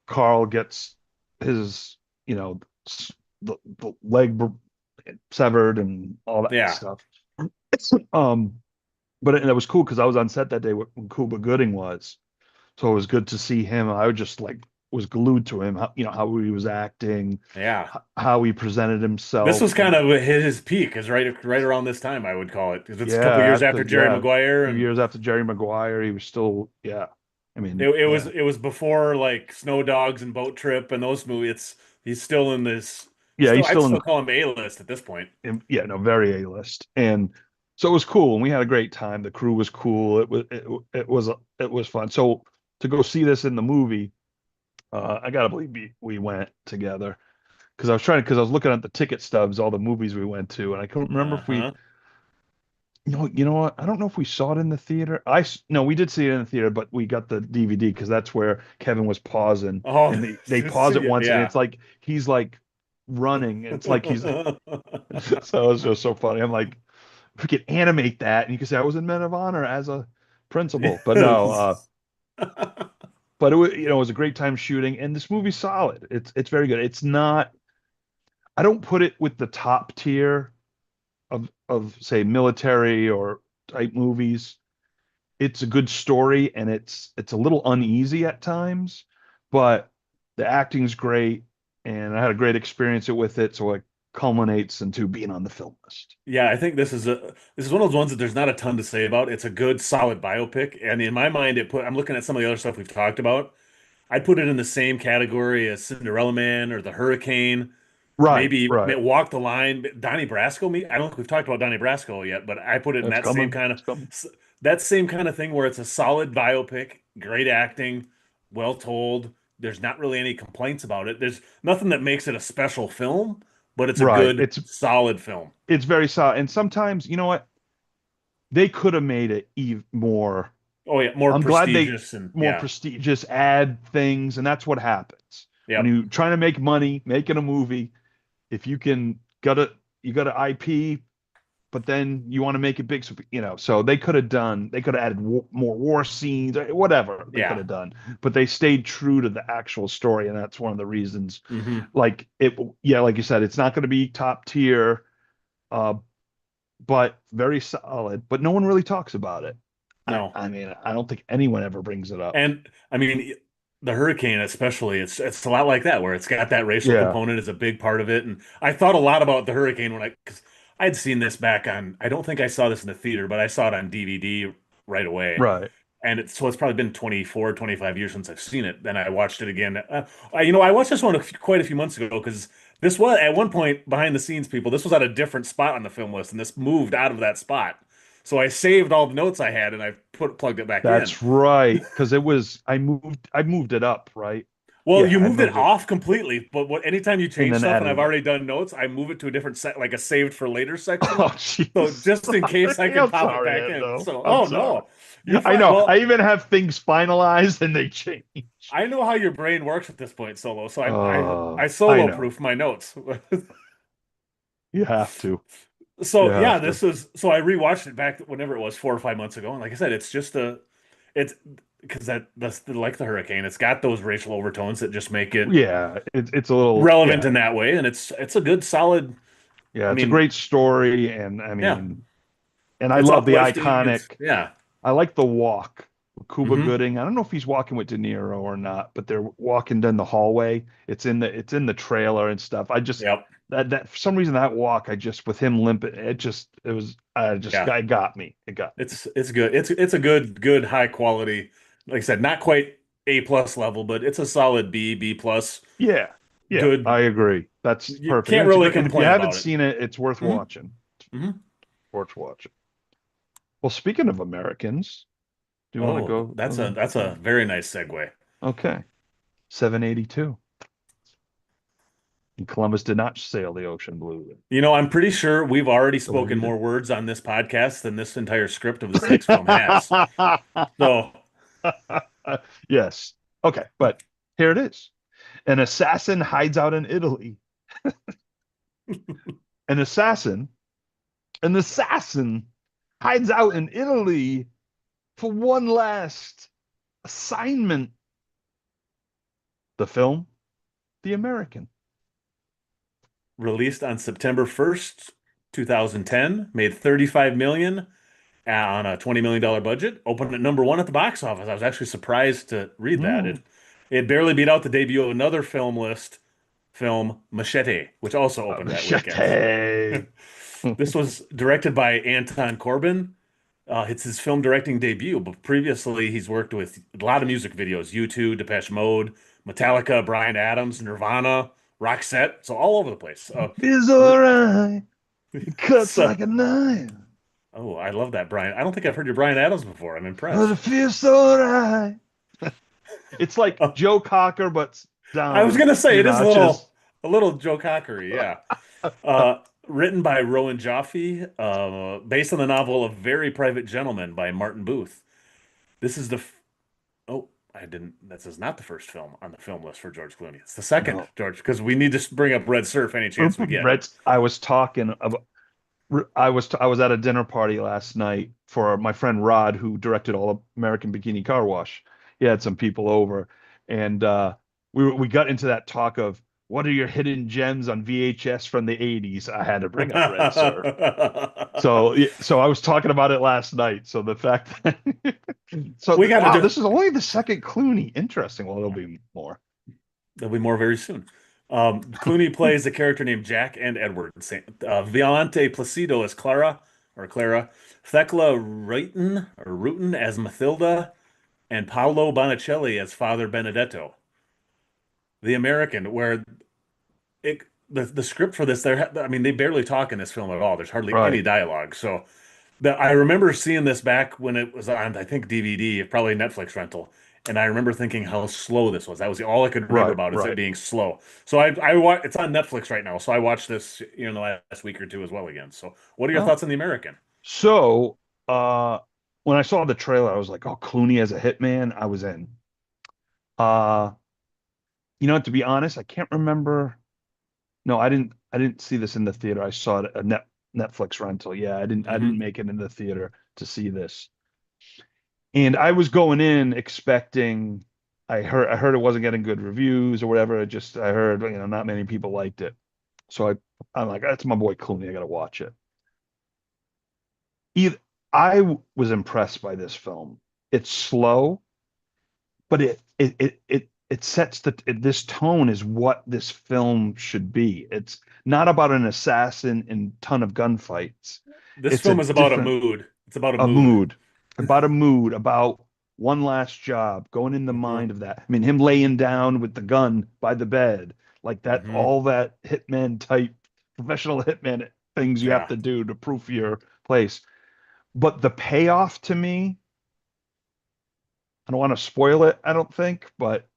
Carl gets his, the leg severed and all that Yeah. stuff. Um, but it was cool because I was on set that day when Cuba Gooding was, so it was good to see him. I was just like was glued to him, how he was acting, Yeah. how he presented This was himself. kind of his peak, is right around this time, I would call it. Because it's a couple Yeah, years after Jerry a Maguire, few and years after Jerry Maguire, he was still, yeah. I mean, yeah, it was before like Snow Dogs and Boat Trip and those movies. He's still in this yeah, still he's I'd still still call him A-list at this point. yeah, no, very A-list. And so it was cool, and we had a great time. The crew was cool. It was fun. So to go see this in the movie, I gotta believe we went together because because I was looking at the ticket stubs, all the movies we went to, and I couldn't remember if we, Uh-huh. you know what? I don't know if we saw it in the theater. No, we did see it in the theater, but we got the DVD because that's where Kevin was pausing, Oh, and they pause it once, and yeah. it's like he's like running. It's like he's so it was just so funny. I'm like, if we could animate that, and you could say I was in Men of Honor as a principal, but no. Yes. But it was a great time shooting, and this movie's solid. It's very good. It's not. I don't put it with the top tier of say military or type movies. It's a good story, and it's a little uneasy at times, but the acting's great, and I had a great experience with it. So it culminates into being on the film list. Yeah, I think this is one of those ones that there's not a ton to say about. It's a good, solid biopic, and in my mind, I'm looking at some of the other stuff we've talked about. I'd put it in the same category as Cinderella Man or The Hurricane, Right, maybe right. Walk the Line. Donnie Brasco, me. I don't think we've talked about Donnie Brasco yet, but I put it in That's coming. It's coming. that same kind of thing where it's a solid biopic, great acting, well told. There's not really any complaints about it. There's nothing that makes it a special film, but it's a Right. good, solid film. It's very solid. And sometimes, you know what? They could have made it even more. Oh yeah, more I'm glad they prestigious and more yeah, prestigious, add things, and that's what happens when yep, you trying to make money, making a movie. If you can you got a IP, but then you want to make it big, so So they could have added more war scenes, or whatever they could yeah. have done, but they stayed true to the actual story, and that's one of the reasons. Hmm. Like yeah, like you said, it's not going to be top tier, uh, but very solid. But no one really talks about it. No. I mean, I don't think anyone ever brings it up. And I mean, the hurricane especially, it's a lot like that where it's got that racial Yeah, component is a big part of it. And I thought a lot about the hurricane when because I'd seen this back on. I don't think I saw this in the theater, but I saw it on DVD right away. right. And it's probably been 24, 25 years since I've seen it. Then I watched it again. I watched this one quite a few months ago because this was at one point behind the scenes, people. This was at a different spot on the film list, and this moved out of that spot. So I saved all the notes I had and I plugged it back in. That's right. Because it was I moved it up, right? Well, Yeah, you I moved it moved it off completely, but anytime you and change then stuff and I've added it. already done notes, I move it to a different set, like a saved for later section. Oh, So jeez. just in case I Sorry. can I'm pop it sorry, back in. Endo. So, I'm oh sorry. no, you're I fine. know. I Well, even have things finalized and they change. I know how your brain works at this point, Solo. So I I solo know. proof my notes. You have to. You So yeah, have to. this was so I rewatched it back whenever it was 4 or 5 months ago, and like I said, it's just it's because that's like the hurricane. It's got those racial overtones that just make it Yeah, it's a little relevant yeah. in that way, and it's a good solid. Yeah, I it's a mean, great story and I yeah, mean and I it's love the uplifting. It's iconic yeah. I like the walk with Cuba Hmm. Gooding. I don't know if he's walking with De Niro or not, but they're walking down the hallway. It's in the trailer and stuff. I just Yep. that for some reason that walk, I just with him limping, it was I just Yeah. it got me. It got me. It's good. It's a good high quality. Like I said, not quite A plus level, but it's a solid B plus. Yeah. Yeah, Good. I agree. That's You perfect. And can't it's a really good and if you complain haven't about it. seen it, it's worth Hmm. watching. Hmm. Worth watching. Well, speaking of Americans, do you want to Oh, go that's a very nice segue. okay. 782. And Columbus did not sail the ocean blue. You know, I'm pretty sure we've already So we'll spoken read it. more words on this podcast than this entire script of this next film has. So, Yes. Okay, but here it is. An assassin hides out in Italy. An assassin, an assassin hides out in Italy for one last assignment. The film, The American. released on September 1st, 2010, made 35 million on a $20 million budget, opened at number one at the box office. I was actually surprised to read that. Mm. It barely beat out the debut of another film list film, Machete, which also opened that weekend. Machete. This was directed by Anton Corbijn. It's his film directing debut, but previously he's worked with a lot of music videos, U2, Depeche Mode, Metallica, Bryan Adams, Nirvana, Roxette, so all over the place. It's r- all right. It cuts so, like a knife. oh, I love that, Brian. I don't think I've heard your Bryan Adams before. I'm But it impressed. feels so right. It's like Uh, Joe Cocker, but I was down gonna say two it is notches. a little Joe Cockery, yeah. Written by Rowan Joffe, based on the novel A Very Private Gentleman by Martin Booth. This is the oh, I didn't. This is not the first film on the film list for George Clooney. It's the second, No. George, because we need to bring up Red Surf any chance we get. Red, I was talking about, I was at a dinner party last night for my friend Rod, who directed all American Bikini Car Wash. He had some people over, and we got into that talk of what are your hidden gems on VHS from the 80s. I had to bring up Red Surf. So so I was talking about it last night. So the fact that We got to wow, do. this is only the second Clooney. Interesting. Well, there'll be more. There'll be more very soon. Clooney plays a character named Jack and Edward. Violante Placido as Clara, Thecla Rutan as Mathilda, and Paolo Bonicelli as Father Benedetto. The American, where it the script for this, I mean, they barely talk in this film at all. There's hardly any Right. dialogue. So I remember seeing this back when it was on, I think, DVD, probably Netflix rental. And I remember thinking how slow this was. That was all I could remember Right. about is it Right. being slow. So it's on Netflix right now. So I watched this, in the last week or two as well again. So what are your Oh. thoughts on The American? So when I saw the trailer, I was like, oh, Clooney as a hitman, I was in. Uh to be honest, I can't remember. No, I didn't see this in the theater. I saw it a Netflix rental. Yeah, I didn't Hmm. make it in the theater to see this. And I was going in expecting I heard it wasn't getting good reviews or whatever. I heard, not many people liked it. So I'm like, that's my boy Clooney. I gotta watch it. was impressed by this film. It's slow, but it sets this tone is what this film should be. It's not about an assassin and ton of gunfights. This It's a film is about a different mood. It's about a a mood. mood, about a mood, about one last job, going in the Hmm. mind of that. I mean, him laying down with the gun by the bed, like that, Hmm. all that hitman type, professional hitman things you have Yeah. to do to proof your place. But the payoff to me, I don't want to spoil it, I don't think, but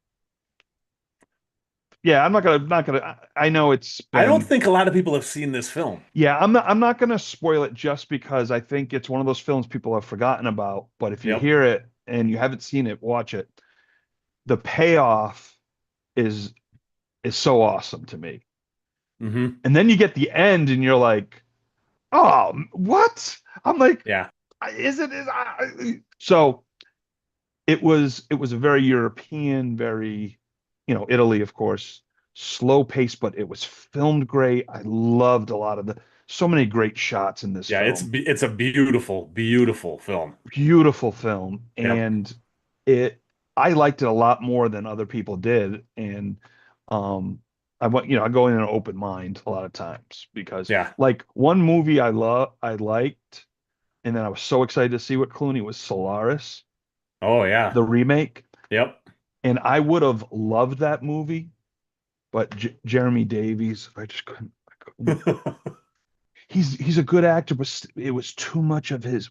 yeah, I'm not gonna I know it's I don't been think a lot of people have seen this film. yeah, I'm not gonna spoil it just because I think it's one of those films people have forgotten about. But if you Yep. hear it and you haven't seen it, watch it. The payoff is is so awesome to me. Hmm. And then you get the end and you're like, "Oh, what?" I'm like, Yeah. "Is it is so it was a very European, very, Italy, of course, slow pace, but it was filmed great. I loved a lot of so many great shots in this Yeah. film. It's a beautiful, beautiful film. Beautiful film, Yep. and it I liked it a lot more than other people did, and um I go in an open mind a lot of times because Yeah. like one movie I liked and then I was so excited to see what Clooney was Solaris, Oh yeah. the remake, Yep. and I would have loved that movie, but Jeremy Davies, I couldn't. He's a good actor, but it was too much of his.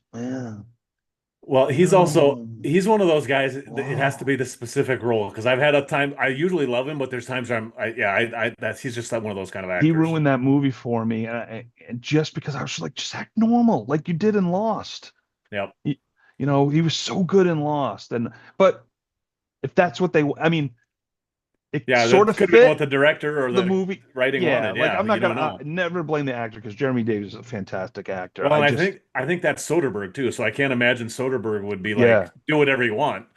Well, No. he's one of those guys that it has to Whoa. be the specific role because I've had a time I usually love him, but there's times where I that's he's just like one of those kind of He actors. ruined that movie for me, and just because I was just like, just act normal, like you did in Lost. Yep. He, he was so good in Lost, and but if that's what I mean, it Yeah, sort that of could have been what fit the director or the the movie. writing Yeah, wanted. like Yeah, I'm you not don't gonna know. never blame the actor because Jeremy Davis is a fantastic actor. Well, and I think that's Soderbergh too, so I can't imagine Soderbergh would be like Yeah, do whatever you want.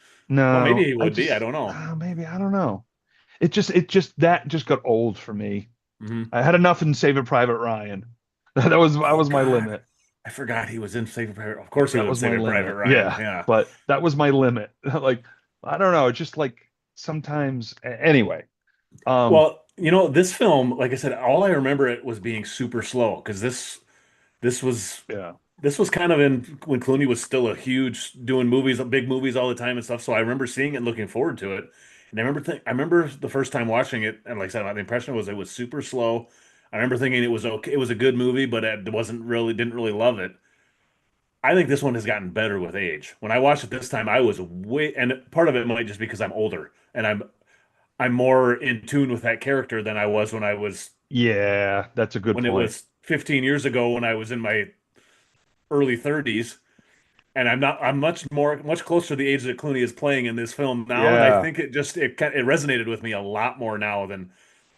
But maybe no, he would be. I don't know. maybe I don't know. It just that just got old for me. Hmm. I had enough in Saving Private Ryan. That Oh was my God, limit. I forgot he was in Saving Private. Of course, he was That in was my Saving Private limit. Ryan. Yeah, Yeah. but that was my limit. Like, I don't know, just like sometimes anyway. Um, Well, this film, like I said, all I remember it was being super slow because this was yeah. this was kind of in when Clooney was still a huge doing movies, big movies all the time and stuff. So I remember seeing it and looking forward to it. And I remember the first time watching it, and like I said, my impression was it was super slow. I remember thinking it was okay, it was a good movie, but it wasn't really didn't really love it. I think this one has gotten better with age. When I watched it this time, I was way, and part of it might just because I'm older and I'm more in tune with that character than I was Yeah, that's a good when it point. was 15 years ago when I was in my early 30s. And I'm much closer to the age that Clooney is playing in this film now, and I Yeah. think it resonated with me a lot more now than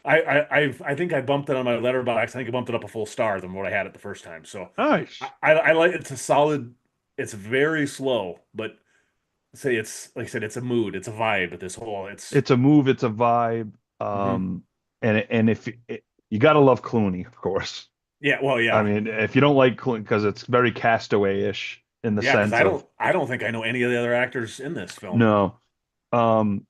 I think I bumped it on my letterbox. I think I bumped it up a full star than what I had it the first time. So Nice. I like it's a solid. It's very slow, but say it's like I said, it's a mood, it's a vibe. This whole it's It's a move, it's a vibe. Mhm. And if you gotta love Clooney, of course. Yeah, well, I yeah, mean, if you don't like Clooney, because it's very Castaway-ish in the yeah, because sense of I don't think I know any of the other actors in this film. no. Um,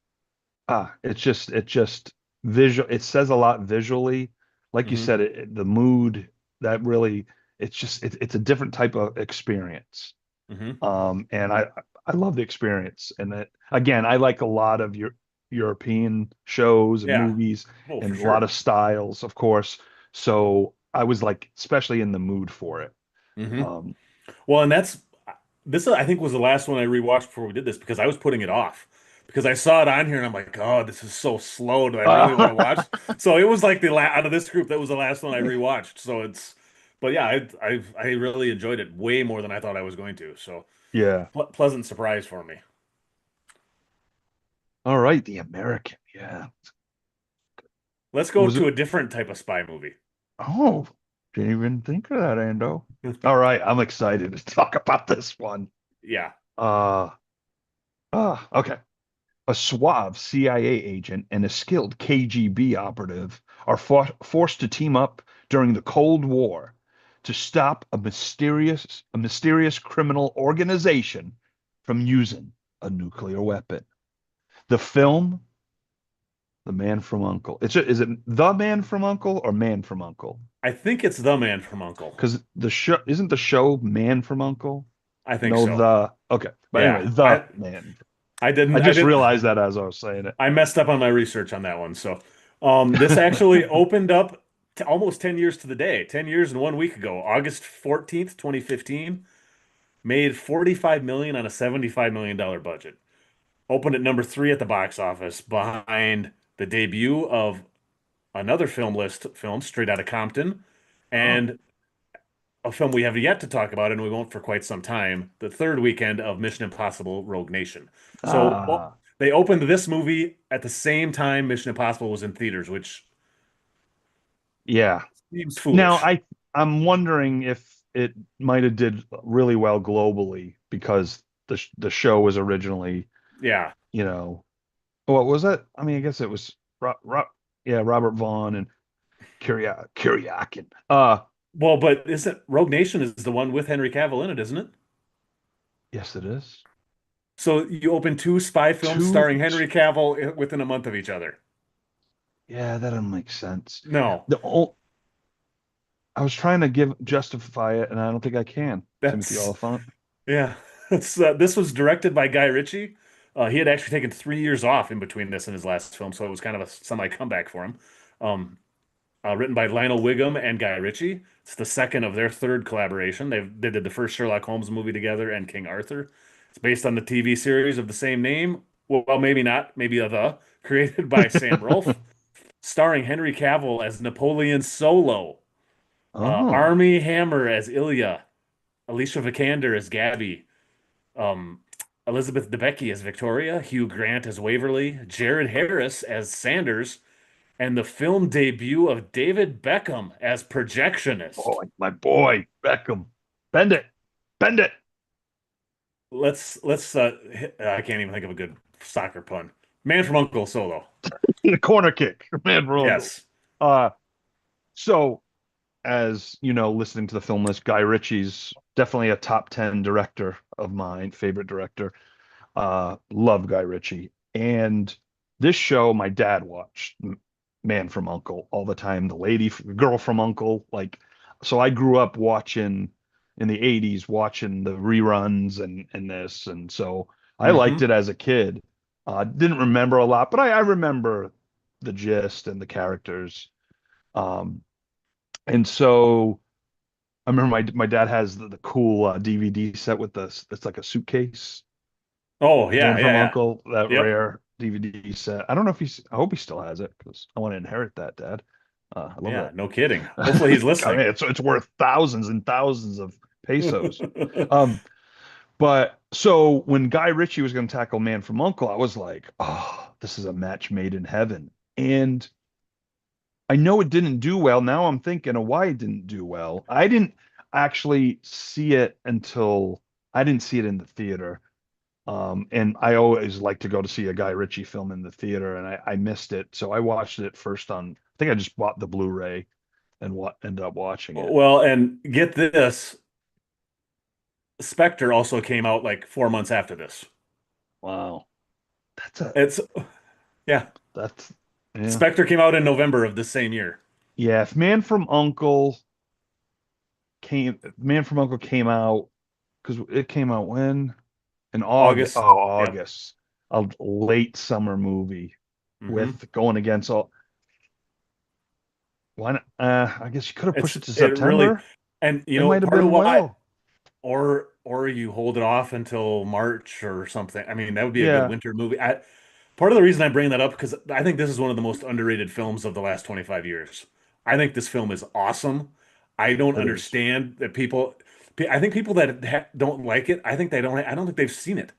it's just visual. It says a lot visually. Like you Hmm. said, the mood that really, it's a different type of experience. Hmm. And I love the experience. And that again, I like a lot of your European shows and Yeah, movies oh for and a lot sure. of styles, of course. So I was like, especially in the mood for it. Hmm. Um, Well, and this I think was the last one I rewatched before we did this because I was putting it off because I saw it on here and I'm like, oh, this is so slow. Do I really want to watch? So it was like out of this group that was the last one I rewatched. So but yeah, I really enjoyed it way more than I thought I was going to. So yeah. pleasant surprise for me. All right, The American. Yeah. Let's What go was it? to a different type of spy movie. Oh, didn't even think of that, Ando. All right, I'm excited to talk about this one. Yeah. Uh, okay. A suave CIA agent and a skilled KGB operative are forced to team up during the Cold War to stop a mysterious criminal organization from using a nuclear weapon. The film, The Man from Uncle. Is it The Man from Uncle or Man from Uncle? I think it's The Man from Uncle. Because the show isn't the show Man from Uncle? I think No, so. the okay. But anyway, Yeah. The Man. I I didn't I just didn't realized that as I was saying it. I messed up on my research on that one. So this actually opened up to almost 10 years to the day, 10 years and 1 week ago, August 14th, 2015, made 45 million on a $75 million budget. Opened at number three at the box office behind the debut of another film list film, Straight Outta Compton, Oh. and a film we have yet to talk about, and we won't for quite some time, the third weekend of Mission Impossible Rogue Nation. So Ah, they opened this movie at the same time Mission Impossible was in theaters, which yeah. seems Now foolish. I'm wondering if it might have did really well globally because the show was originally, Yeah. you know, what was it? I mean, I guess it was yeah, Robert Vaughn and Kuryakin. Well, but isn't Rogue Nation is the one with Henry Cavill in it, isn't it? Yes, it is. So you open two spy films Two, starring Henry Cavill within a month of each other. yeah, that doesn't make sense. No, The o- I was trying to justify it, and I don't think I can. Timothy that's Oliphant. yeah. This was directed by Guy Ritchie. He had actually taken 3 years off in between this and his last film, so it was kind of a semi comeback for him. Um, written by Lionel Wiggum and Guy Ritchie. It's the second of their third collaboration. They did the first Sherlock Holmes movie together and King Arthur. It's based on the TV series of the same name. Well, maybe not. Maybe created by Sam Rolfe, starring Henry Cavill as Napoleon Solo, Oh, Armie Hammer as Ilya, Alicia Vikander as Gabby, um, Elizabeth Debicki as Victoria, Hugh Grant as Waverly, Jared Harris as Sanders, and the film debut of David Beckham as projectionist. boy, my boy, Beckham. Bend it, bend it. I can't even think of a good soccer pun. Man from Uncle Solo. The corner kick, man, for Uncle. Yes. Uh, so as you know, listening to the film list, Guy Ritchie's definitely a top 10 director of mine, favorite director. Love Guy Ritchie. And this show, my dad watched Man from Uncle all the time, girl from Uncle. Like, so I grew up watching in the 80s, watching the reruns and this. And so I liked Hmm. it as a kid. Didn't remember a lot, but I remember the gist and the characters. Um, and so I remember my dad has the cool DVD set with it's like a suitcase. Oh, Man yeah, from yeah, yeah. Uncle, that Yep. rare DVD set. I don't know if I hope he still has it because I want to inherit that, Dad. I love Yeah, that. no kidding. Hopefully he's I mean, listening. it's worth thousands and thousands of pesos. Um, but so when Guy Ritchie was going to tackle Man from Uncle, I was like, oh, this is a match made in heaven. And I know it didn't do well. Now I'm thinking of why it didn't do well. I didn't actually see it until I didn't see it in the theater. And I always like to go to see a Guy Ritchie film in the theater, and I missed it. So I watched it first on, I think I just bought the Blu-ray and what ended up watching it. Well, and get this, Spectre also came out like 4 months after this. Wow. That's a, It's yeah. that's, yeah. Spectre came out in November of the same year. Yeah. If Man from Uncle came out, because it came out when? In August. Oh, August. Yep. August. A late summer movie Hmm. with going against all, why not? I guess you could have pushed it to It really, September. and It might have part of been why, well. or you hold it off until March or something. I mean, that would be a good Yeah, winter movie. Part of the reason I bring that up because I think this is one of the most underrated films of the last 25 years. I think this film is awesome. I don't it is. understand that I think people that don't like it, I don't think they've seen it.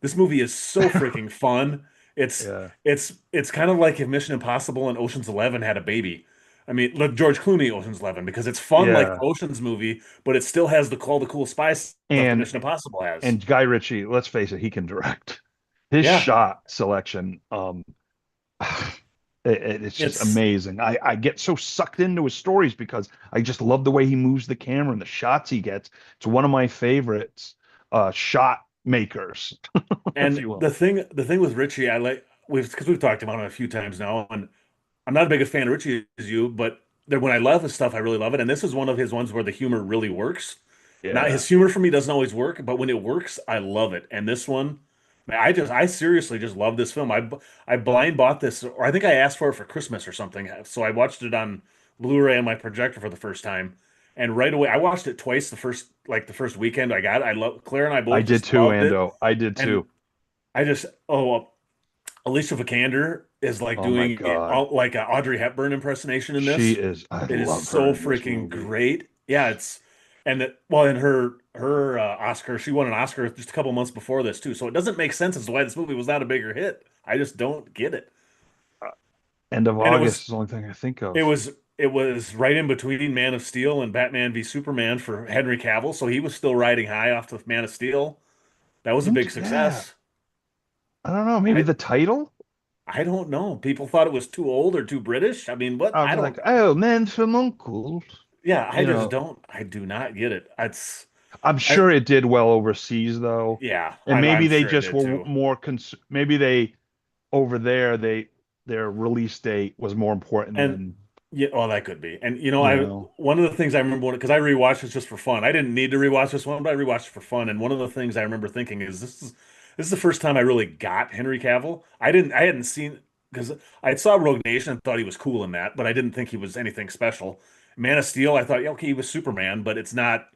This movie is so freaking fun. It's Yeah. it's kind of like if Mission Impossible and Ocean's 11 had a baby. I mean, look, George Clooney, Ocean's 11, because it's fun like the Yeah. Ocean's movie, but it still has all the cool spy stuff that And Mission Impossible has. and Guy Ritchie, let's face it, he can direct. His Yeah. shot selection, It's just It's amazing. I get so sucked into his stories because I just love the way he moves the camera and the shots he gets. It's one of my favorites shot makers, if and you will. the thing with Richie, I like we've talked about him a few times now, and I'm not a big a fan of Richie as you, but when I love his stuff, I really love it. And this is one of his ones where the humor really works. Not Yeah, his humor for me doesn't always work, but when it works, I love it. And this one, man, I seriously just love this film. I blind bought this, or I think I asked for it for Christmas or something. So I watched it on Blu-ray on my projector for the first time. And right away, I watched it twice the first weekend I got it. I love Claire and I I both did just too, loved it. Ando. I did And too. I just Alicia Vikander is like Oh my doing God. like an Audrey Hepburn impersonation in She this. is, I It is love her so in this freaking movie. great. Yeah, it's and that well, in her Oscar, she won an Oscar just a couple months before this too. So it doesn't make sense as to why this movie was not a bigger hit. I just don't get it. End of And August is the only thing I think it of. was it was right in between Man of Steel and Batman v Superman for Henry Cavill, so he was still riding high off the Man of Steel. That was a big Yeah, success. I don't know. Maybe I the title? I don't know. People thought it was too old or too British. I mean, what? I I was like, don't. oh, man from Uncle. Yeah, I You just know, don't. I do not get it. I'm I, sure it did well overseas though, yeah, and I'm maybe they sure it just did were too. more maybe they over there their release date was more important And than yeah, well, that could be. And you I know. one of the things I remember because I rewatched this just for fun. I didn't need to rewatch this one, but I rewatched it for fun. And one of the things I remember thinking is this is the first time I really got Henry Cavill. I hadn't seen because I saw Rogue Nation and thought he was cool in that, but I didn't think he was anything special. Man of Steel, I thought, yeah, okay, he was Superman, but it's not.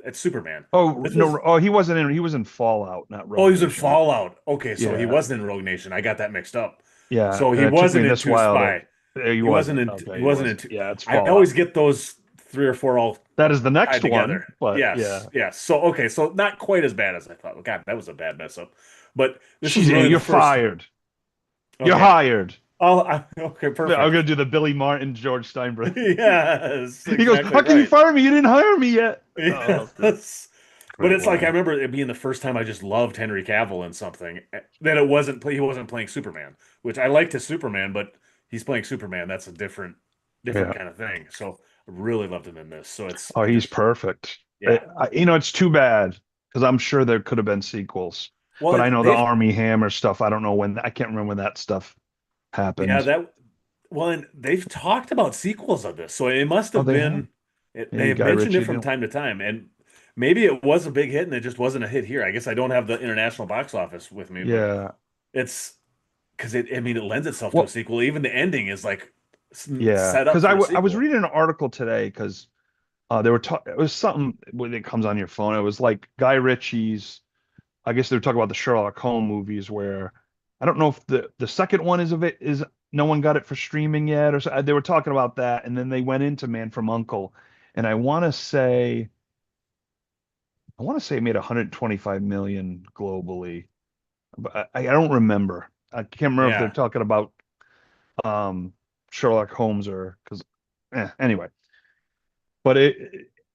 It's Superman. Oh This was no! Oh, he was in Fallout, not Oh, Rogue he was in Nation. Fallout. Okay, so he Yeah, wasn't in Rogue Nation. I got that mixed up. yeah. So he It took me wasn't in this Two while to. Spy. He wasn't. Okay, He he wasn't in wasn't. two. Yeah, it's I Fallout. always get those three or four all That is the tied next one, together. but Yes, yeah. yes. So okay, so not quite as bad as I thought. God, that was a bad mess up. But this was She's really the you're first. fired. You're Okay. hired. Okay, I'm perfect. gonna do the Billy Martin, George Steinbrenner. Yes, He goes, exactly "How can you right. fire me? You didn't hire me yet." Oh, great, Yes. But great it's like I line. remember it being the first time I just loved Henry Cavill in something. That it wasn't he wasn't playing Superman, which I liked his Superman, but he's playing Superman. That's a different Yeah. kind of thing. So I really loved him in this. So Oh, it he's just perfect. yeah. It's too bad because I'm sure there could have been sequels, Well, but I know the they've Army Hammer stuff. I don't know when. I can't remember when that stuff yeah happened. that well, and they've talked about sequels of this, so it must Oh, have they have. been. They Maybe have Guy mentioned it Ritchie from deal. time to time, and maybe it was a big hit and it just wasn't a hit here. I guess I don't have the international box office with me, but Yeah. it's because I mean, it lends itself to a Well, sequel. Even the ending is like yeah. set up Because for a I was sequel. reading an article today because they were talking. It was something when it comes on your phone. It was like Guy Ritchie's. I guess they were talking about the Sherlock Holmes movies where I don't know if the second one is of it is no one got it for streaming yet or so. They were talking about that and then they went into Man from Uncle and I want to say it made 125 million globally, but I don't remember. I can't remember if they're Yeah. talking about um Sherlock Holmes or because anyway, but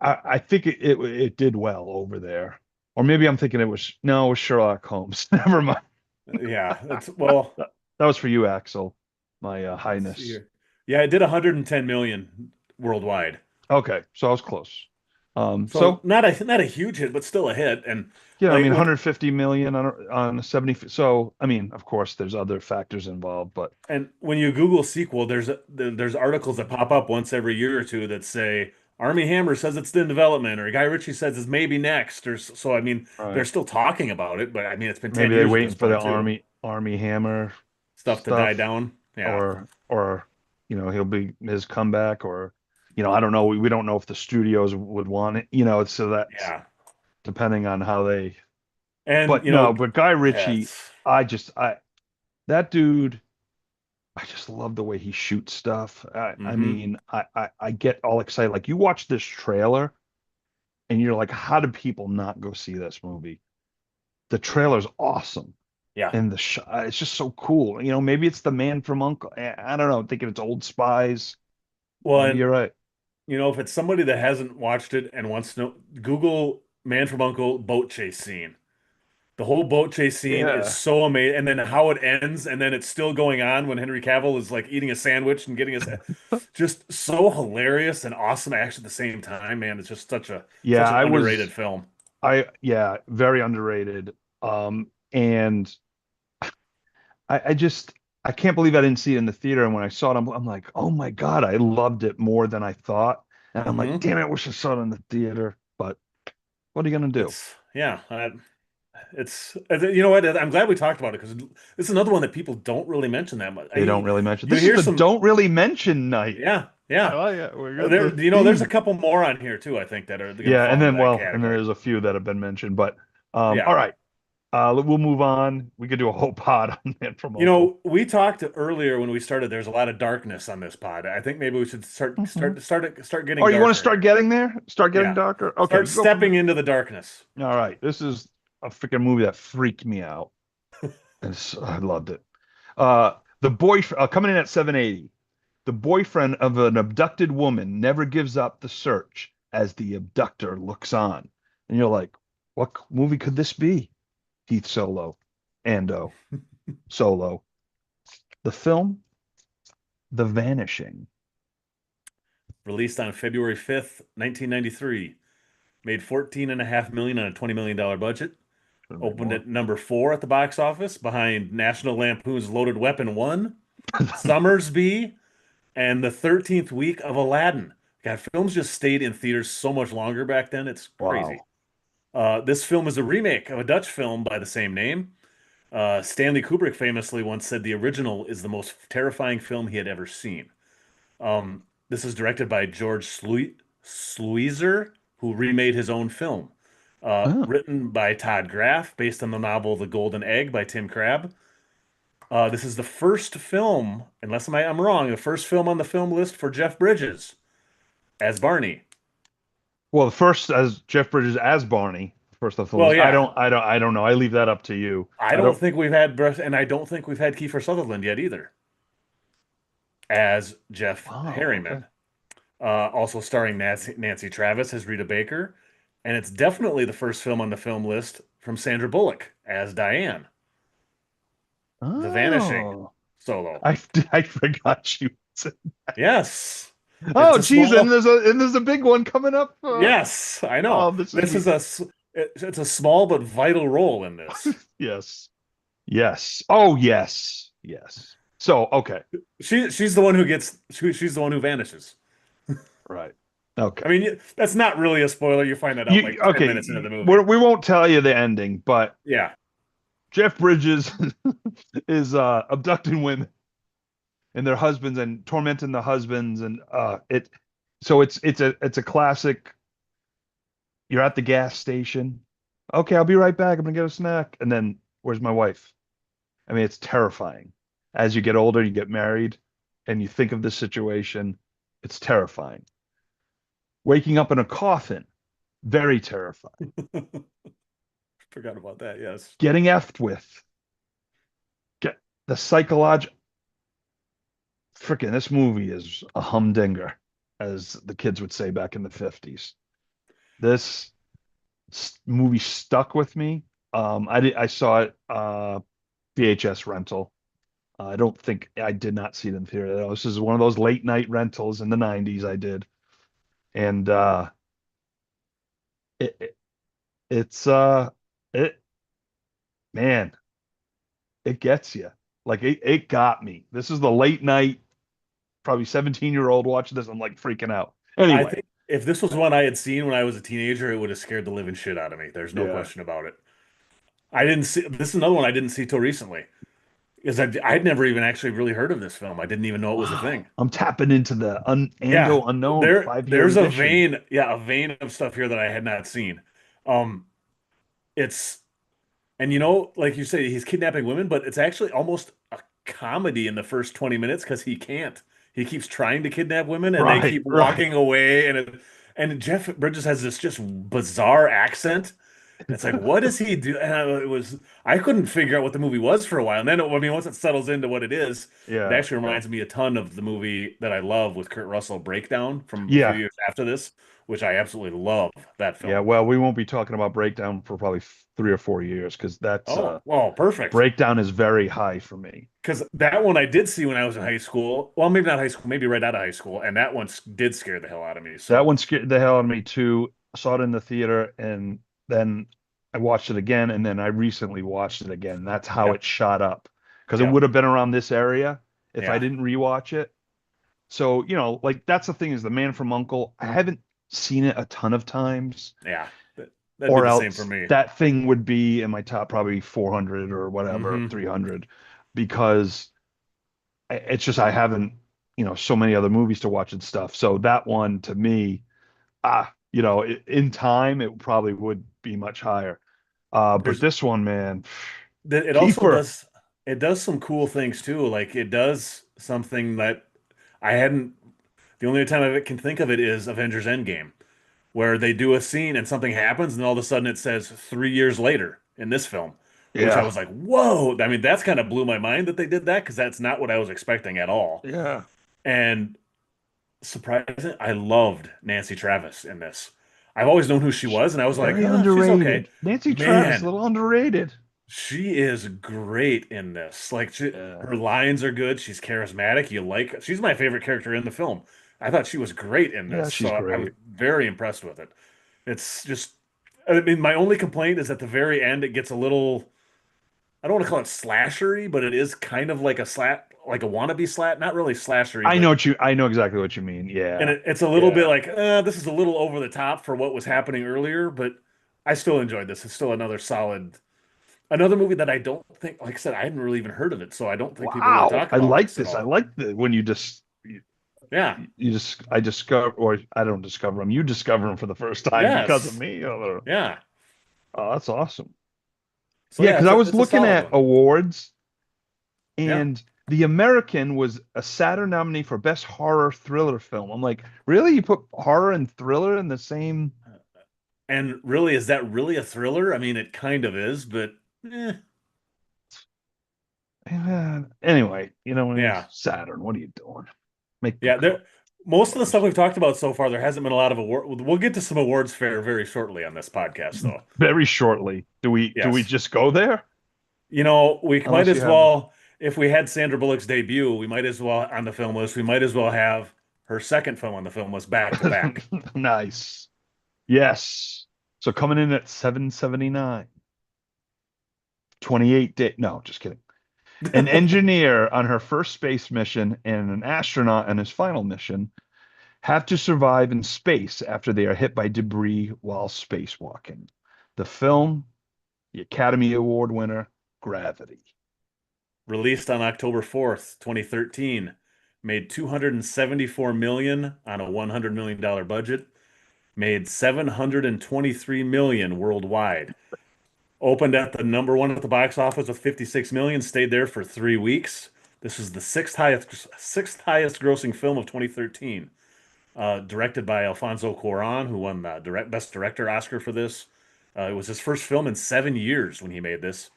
I think it did well over there. Or maybe I'm thinking it was no, it was Sherlock Holmes. Never mind. Yeah. That's well, That was for you, Axel, my let's see highness. here. Yeah, it did 110 million worldwide. Okay, so I was close. So So not a huge hit, but still a hit. And yeah, I like mean, with 150 million on a 70. So I mean, of course, there's other factors involved, but and when you Google sequel, there's articles that pop up once every year or two that say Army Hammer says it's in development, or Guy Ritchie says it's maybe next, so I mean they're right, still talking about it, but I mean it's been 10 maybe they're years at this waiting for the point too. Army Hammer Stuff to die stuff, down. Yeah. or he'll be his comeback, or I don't know. We don't know if the studios would want it. So that's Yeah. depending on how they. And But no, but Guy yeah, Ritchie, I that dude. I just love the way he shoots stuff. I hmm mean, I get all excited. Like you watch this trailer and you're like, how did people not go see this movie? The trailer's awesome. Yeah. And it's just so cool. Maybe it's the man from Uncle. I don't know. I'm thinking it's Old Spies. Well, Maybe and you're right. if it's somebody that hasn't watched it and wants to know, Google Man from Uncle boat chase scene. The whole boat chase scene is Yeah. so amazing, and then how it ends, and then it's still going on when Henry Cavill is like eating a sandwich and getting his just so hilarious and awesome action at the same time, man. It's just Yeah, such an underrated film. yeah, very underrated. And I just I can't believe I didn't see it in the theater. And when I saw it, I'm like, oh my God, I loved it more than I thought. And I'm like, Hmm. damn it, I wish I saw it in the theater. But what are you gonna do? It's yeah, you know what? I'm glad we talked about it because it's another one that people don't really mention that much. They don't really mention. You This is hear the some, don't really mention night. yeah, I yeah. like it. We got the There's a theme. couple more on here too. I think that are going to Yeah, fall into that and then category. there's a few that have been mentioned. But Yeah. all right. We'll move on. We could do a whole pod on Man from You Uncle. know, we talked earlier when we started. There's a lot of darkness on this pod. I think maybe we should Mhm. start Oh, getting you want to darker start here. getting there? Start getting Yeah, darker? Okay, start you go from stepping there. into the darkness. All right. This is a freaking movie that freaked me out. I loved it. The boyfriend coming in at 780. The boyfriend of an abducted woman never gives up the search as the abductor looks on. And you're like, what movie could this be? Heath Solo, Ando, Solo. The film, The Vanishing. Released on February 5th, 1993. Made 14.5 million on a $20 million budget. Should have made Opened more. at number 4 at the box office behind National Lampoon's Loaded Weapon 1, Summersby, and the 13th week of Aladdin. God, films just stayed in theaters so much longer back then. It's crazy. Wow. This film is a remake of a Dutch film by the same name. Stanley Kubrick famously once said the original is the most terrifying film he had ever seen. This is directed by George Sluizer, who remade his own film. Oh. Written by Todd Graff, based on the novel The Golden Egg by Tim Crabb. This is the first film, unless I'm wrong, the first film on the film list for Jeff Bridges as Barney. Well, the first as Jeff Bridges as Barney, first of all, Well, yeah, I don't know. I leave that up to you. I I don't don't. think we've had, and I don't think we've had Kiefer Sutherland yet either as Jeff Wow. Okay. Harriman. Also starring Nancy Travis as Rita Baker, and it's definitely the first film on the film list from Sandra Bullock as Diane, The Vanishing Oh, solo. I I forgot you. Yes, it's Oh, a geez, small. and there's a big one coming up. Yes, I know. Oh, this is This is it's a small but vital role in this. yes, yes. Oh, yes, yes. So, okay, She's the one who she's the one who vanishes. right, okay. I mean, that's not really a spoiler. You find that out like 10 minutes into the movie. We won't tell you the ending, but Yeah, Jeff Bridges is abducting women and their husbands and tormenting the husbands, and it's a classic. You're at the gas station. Okay, I'll be right back. I'm gonna get a snack, and then where's my wife? I mean, it's terrifying. As you get older, you get married, and you think of this situation, it's terrifying. Waking up in a coffin, very terrifying. forgot about that. Yes. Getting effed with, get the psychological. Freaking, this movie is a humdinger, as the kids would say back in the 50s. This movie stuck with me. I saw it VHS rental. I don't think I did not see it in theater. This is one of those late night rentals in the 90s I did. And it, it it's it man, it gets you. Like it got me. This is the late night, probably 17-year-old watching this. I'm like freaking out. I Anyway, think if this was one I had seen when I was a teenager, it would have scared the living shit out of me. There's no yeah. question about it. I didn't see this is another one I didn't see till recently because I'd never even actually really heard of this film. I didn't even know it was a Wow. thing. I'm tapping into the Yeah, Ando Unknown 5 year there's a edition. vein, yeah, a vein of stuff here that I had not seen. Um, it's and like you say, he's kidnapping women, but it's actually almost a comedy in the first 20 minutes because he can't. He keeps trying to kidnap women and they Right, keep right. walking away and Jeff Bridges has this just bizarre accent. And it's like, what does he do? And I couldn't figure out what the movie was for a while. And then, I mean, once it settles into what it is, it Yeah, actually reminds me a ton of the movie that I love with Kurt Russell, Breakdown, from a few yeah, years after this, which I absolutely love that yeah. film. Well, we won't be talking about Breakdown for probably 3 or 4 years because that's Oh, well, perfect. Breakdown is very high for me. Because that one I did see when I was in high school. Well, maybe not high school, maybe right out of high school. And that one did scare the hell out of me. That So, one scared the hell out of me too. I saw it in the theater and then I watched it again and then I recently watched it again. That's how yep, it shot up because it yep, would have been around this area if I yeah, didn't rewatch it. So, like that's the thing is The Man from Uncle. I haven't seen it a ton of times, yeah. That'd be or the same for else me. that thing would be in my top probably 400 or whatever, Hmm. 300, because it's just I haven't, so many other movies to watch and stuff. So that one to me, in time it probably would be much higher. But There's this one, man, it also keeper. does some cool things too. Like it does something that I hadn't the only time I can think of it is Avengers Endgame, where they do a scene and something happens and all of a sudden it says 3 years later in this film, which I Yeah, was like, whoa. I mean, that's kind of blew my mind that they did that because that's not what I was expecting at all. yeah. And surprising, I loved Nancy Travis in this. I've always known who she was, and I was like, Very she's okay. underrated. Nancy Travis, a Man, little underrated. she is great in this. Like Yeah, her lines are good. She's charismatic. She's my favorite character in the film. I thought she was great in yeah, this, she's so I was great. very impressed with it. It's just, I mean, my only complaint is at the very end, it gets a little, I don't want to call it slashery, but it is kind of like a like a wannabe not really slashery, but I know exactly what you mean. and Yeah, it's a little bit yeah. like, this is a little over the top for what was happening earlier, but I still enjoyed this. It's still another movie that I don't think, like I said, I hadn't really even heard of it, so I don't think people really Wow, talk I about it. like this. I So like the when you just yeah, I discover, or I don't discover them. You discover them for the first time because of yes, me. yeah. Oh, that's awesome. So Yeah, yeah, because I was it's a looking solid at one. awards, Yeah, and The American was a Saturn nominee for Best Horror Thriller Film. I'm like, really? You put horror and thriller in the same? and really, is that really a thriller? I mean, it kind of is, but Anyway, yeah, Saturn. What are you doing? Make good yeah. Most of the stuff cars. we've talked about so far, there hasn't been a lot of award. We'll get to some awards fair very shortly on this podcast, though. Very shortly. Do we Yes. just go there? We might Unless you as have well, if we had Sandra Bullock's debut, we might as well on the film list, we might as well have her second film on the film list back to back. nice. Yes. So coming in at 779, 28 day. No, just kidding. An engineer on her first space mission and an astronaut on his final mission have to survive in space after they are hit by debris while spacewalking. The film, the Academy Award winner, Gravity. Released on October 4th, 2013, made 274 million on a $100 million budget, made 723 million worldwide. Opened at the number one at the box office with 56 million, stayed there for 3 weeks. This is the sixth highest grossing film of 2013. Directed by Alfonso Cuarón, who won the Best Director Oscar for this. It was his first film in 7 years when he made this.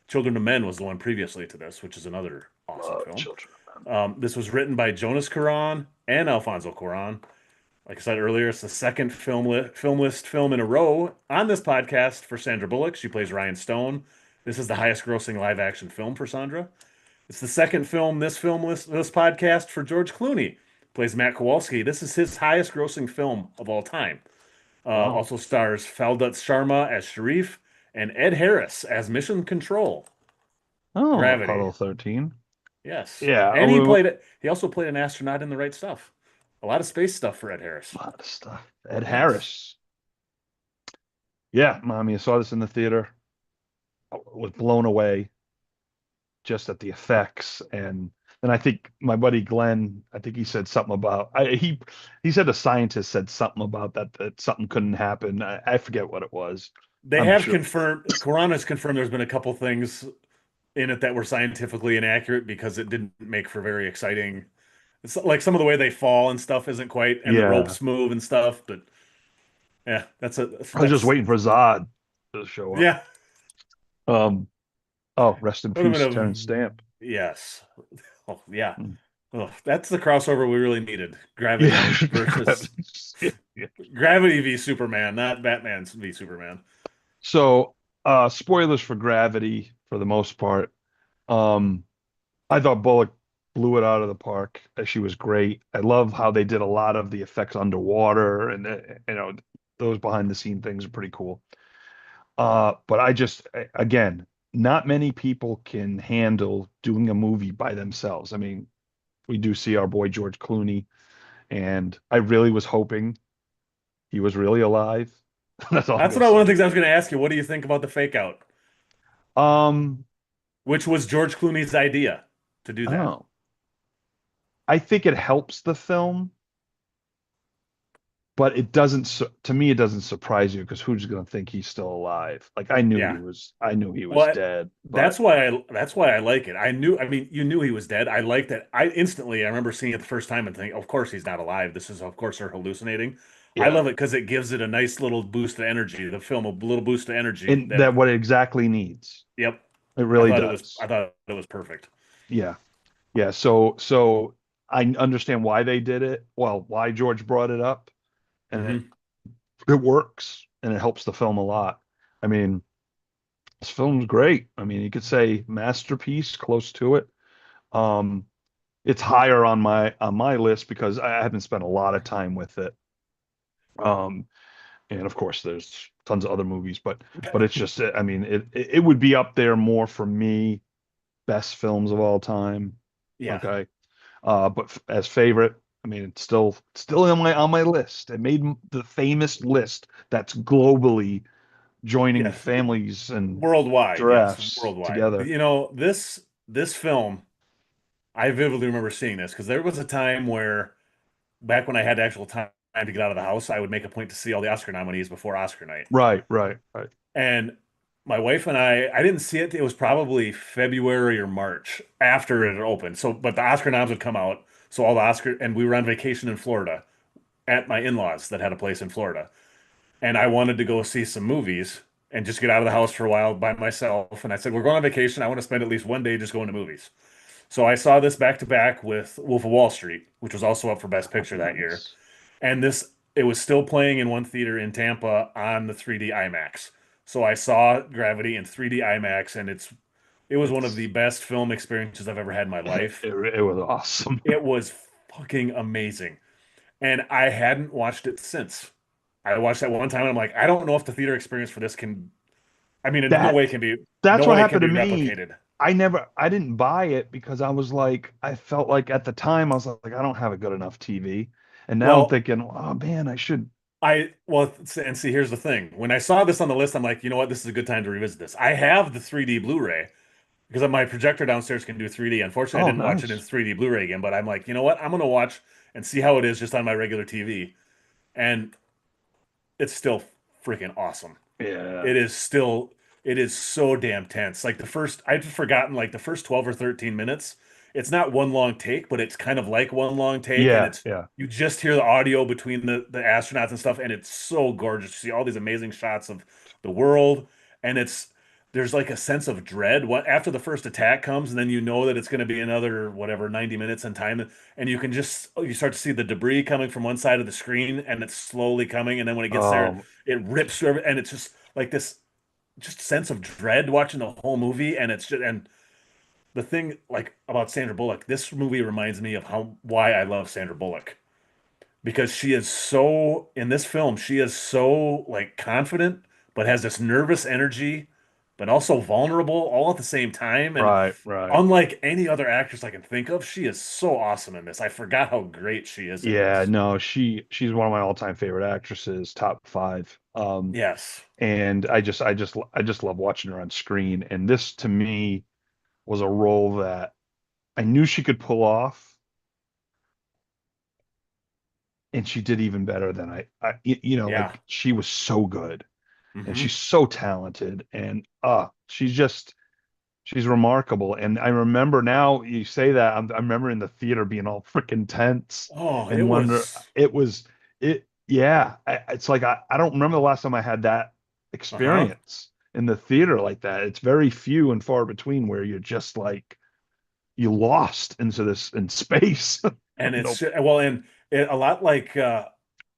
Children of Men was the one previously to this, which is another awesome Love film. children. This was written by Jonas Cuarón and Alfonso Cuarón. Like I said earlier, it's the second film list film in a row on this podcast for Sandra Bullock. She plays Ryan Stone. This is the highest grossing live action film for Sandra. It's the second film list this podcast for George Clooney. Plays Matt Kowalski. This is his highest grossing film of all time. Wow. Also stars Faldat Sharma as Sharif and Ed Harris as Mission Control. Oh, Gravity. Apollo 13. Yes. Yeah, And he also played an astronaut in The Right Stuff. A lot of space stuff for Ed Harris. a lot of stuff. Ed Yes. Harris. Yeah, mommy, I saw this in the theater. I was blown away just at the effects. And then I think my buddy Glenn, I think he said something about he said a scientist said something about that something couldn't happen. I forget what it was. They I'm have sure. confirmed, Quran has confirmed there's been a couple things in it that were scientifically inaccurate because it didn't make for very exciting. It's like some of the way they fall and stuff isn't quite, and the Yeah. ropes move and stuff. But yeah, I was just waiting for Zod. to show up. Yeah. Um, oh, rest in Would have peace, been Terrence Stamp. a yes. Oh yeah. Mm. Oh, that's the crossover we really needed. Yeah, Gravity versus yeah, yeah. Gravity v Superman, not Batman v Superman. So, spoilers for Gravity for the most part. Um, I thought Bullock blew it out of the park. She was great. I love how they did a lot of the effects underwater, and those behind the scene things are pretty cool. But again, not many people can handle doing a movie by themselves. I mean, we do see our boy George Clooney, and I really was hoping he was really alive. That's all I'm That's gonna what one of the say. things I was going to ask you. What do you think about the fake out? Um, Which was George Clooney's idea to do I don't that. know. I think it helps the film, but it doesn't to me it doesn't surprise you because who's going to think he's still alive? Like Yeah. I knew he was Well, dead, but that's why I like it. I mean, you knew he was dead. I liked it. I remember seeing it the first time and thinking, of course he's not alive. This is of course they're hallucinating. I yeah. love it because it gives it a nice little boost of energy. The film, a little boost of energy And that, that what it exactly needs. yep. It really I does. thought it was perfect. Yeah. Yeah. So I understand why they did it. Well, why George brought it up, and Hmm. it works and it helps the film a lot. I mean, this film's great. I mean, you could say masterpiece, close to it. Um, it's higher on my list because I haven't spent a lot of time with it. Um, and of course, there's tons of other movies, but it's just, I mean, it would be up there more for me, best films of all time. Yeah. Okay. But as favorite, I mean, it's still on my list. It made the famous list that's globally joining Yes. families and Worldwide. Yes. giraffes Worldwide. together. This film, I vividly remember seeing this because there was a time where back when I had actual time to get out of the house, I would make a point to see all the Oscar nominees before Oscar night. Right, right, right. And my wife and I didn't see it. It was probably February or March after it had opened. So, but the Oscar noms would come out. So all the Oscar, and we were on vacation in Florida at my in-laws that had a place in Florida. And I wanted to go see some movies and just get out of the house for a while by myself. And I said, we're going on vacation. I want to spend at least one day just going to movies. So I saw this back to back with Wolf of Wall Street, which was also up for Best Oh, Picture that year. nice. And it was still playing in one theater in Tampa on the 3D IMAX. So I saw Gravity in 3D IMAX, and it was one of the It's best film experiences I've ever had in my life. it was awesome. It was fucking amazing. And I hadn't watched it since. I watched that one time and I'm like, I don't know if the theater experience for this can, I mean, in That no that's what way can happened to be me. replicated. I didn't buy it because I felt like at the time I was like, I don't have a good enough TV. And now I'm Well, thinking, oh man, I should. and see, here's the thing. When I saw this on the list, I'm like, you know what? This is a good time to revisit this. I have the 3D Blu-ray because my projector downstairs can do 3D. Unfortunately, I Oh, didn't watch it in nice. 3D Blu-ray again, but I'm like, you know what? I'm gonna watch and see how it is just on my regular TV. And it's still freaking awesome. Yeah. It is still, it is so damn tense. Like I'd forgotten like the first 12 or 13 minutes. It's not one long take, but it's kind of like one long take. And Yeah, yeah. you just hear the audio between the astronauts and stuff. And it's so gorgeous. You see all these amazing shots of the world. And there's like a sense of dread after the first attack comes, and then you know that it's going to be another whatever 90 minutes in time, and you start to see the debris coming from one side of the screen, and it's slowly coming, and then when it gets there, Um, it rips through, and it's just like this just sense of dread watching the whole movie, and it's just and the thing like about Sandra Bullock, this movie reminds me of how why I love Sandra Bullock because she is so in this film, she is so like confident, but has this nervous energy, but also vulnerable all at the same time. And right, right. unlike any other actress I can think of, she is so awesome in this. I forgot how great she is in Yeah, this. no, she's one of my all-time favorite actresses, top five. Yes. And I just love watching her on screen. And this to me was a role that I knew she could pull off, and she did even better than Yeah. like she was so good, and she's Hmm. so talented, and she's remarkable. And I remember now you say that I remember in the theater being all freaking tense Oh, it and wonder was it was it yeah, it's like I don't remember the last time I had that Uh-huh. experience in the theater like that. It's very few and far between where you're just like you lost into this in space. And No, it's well, and a lot like one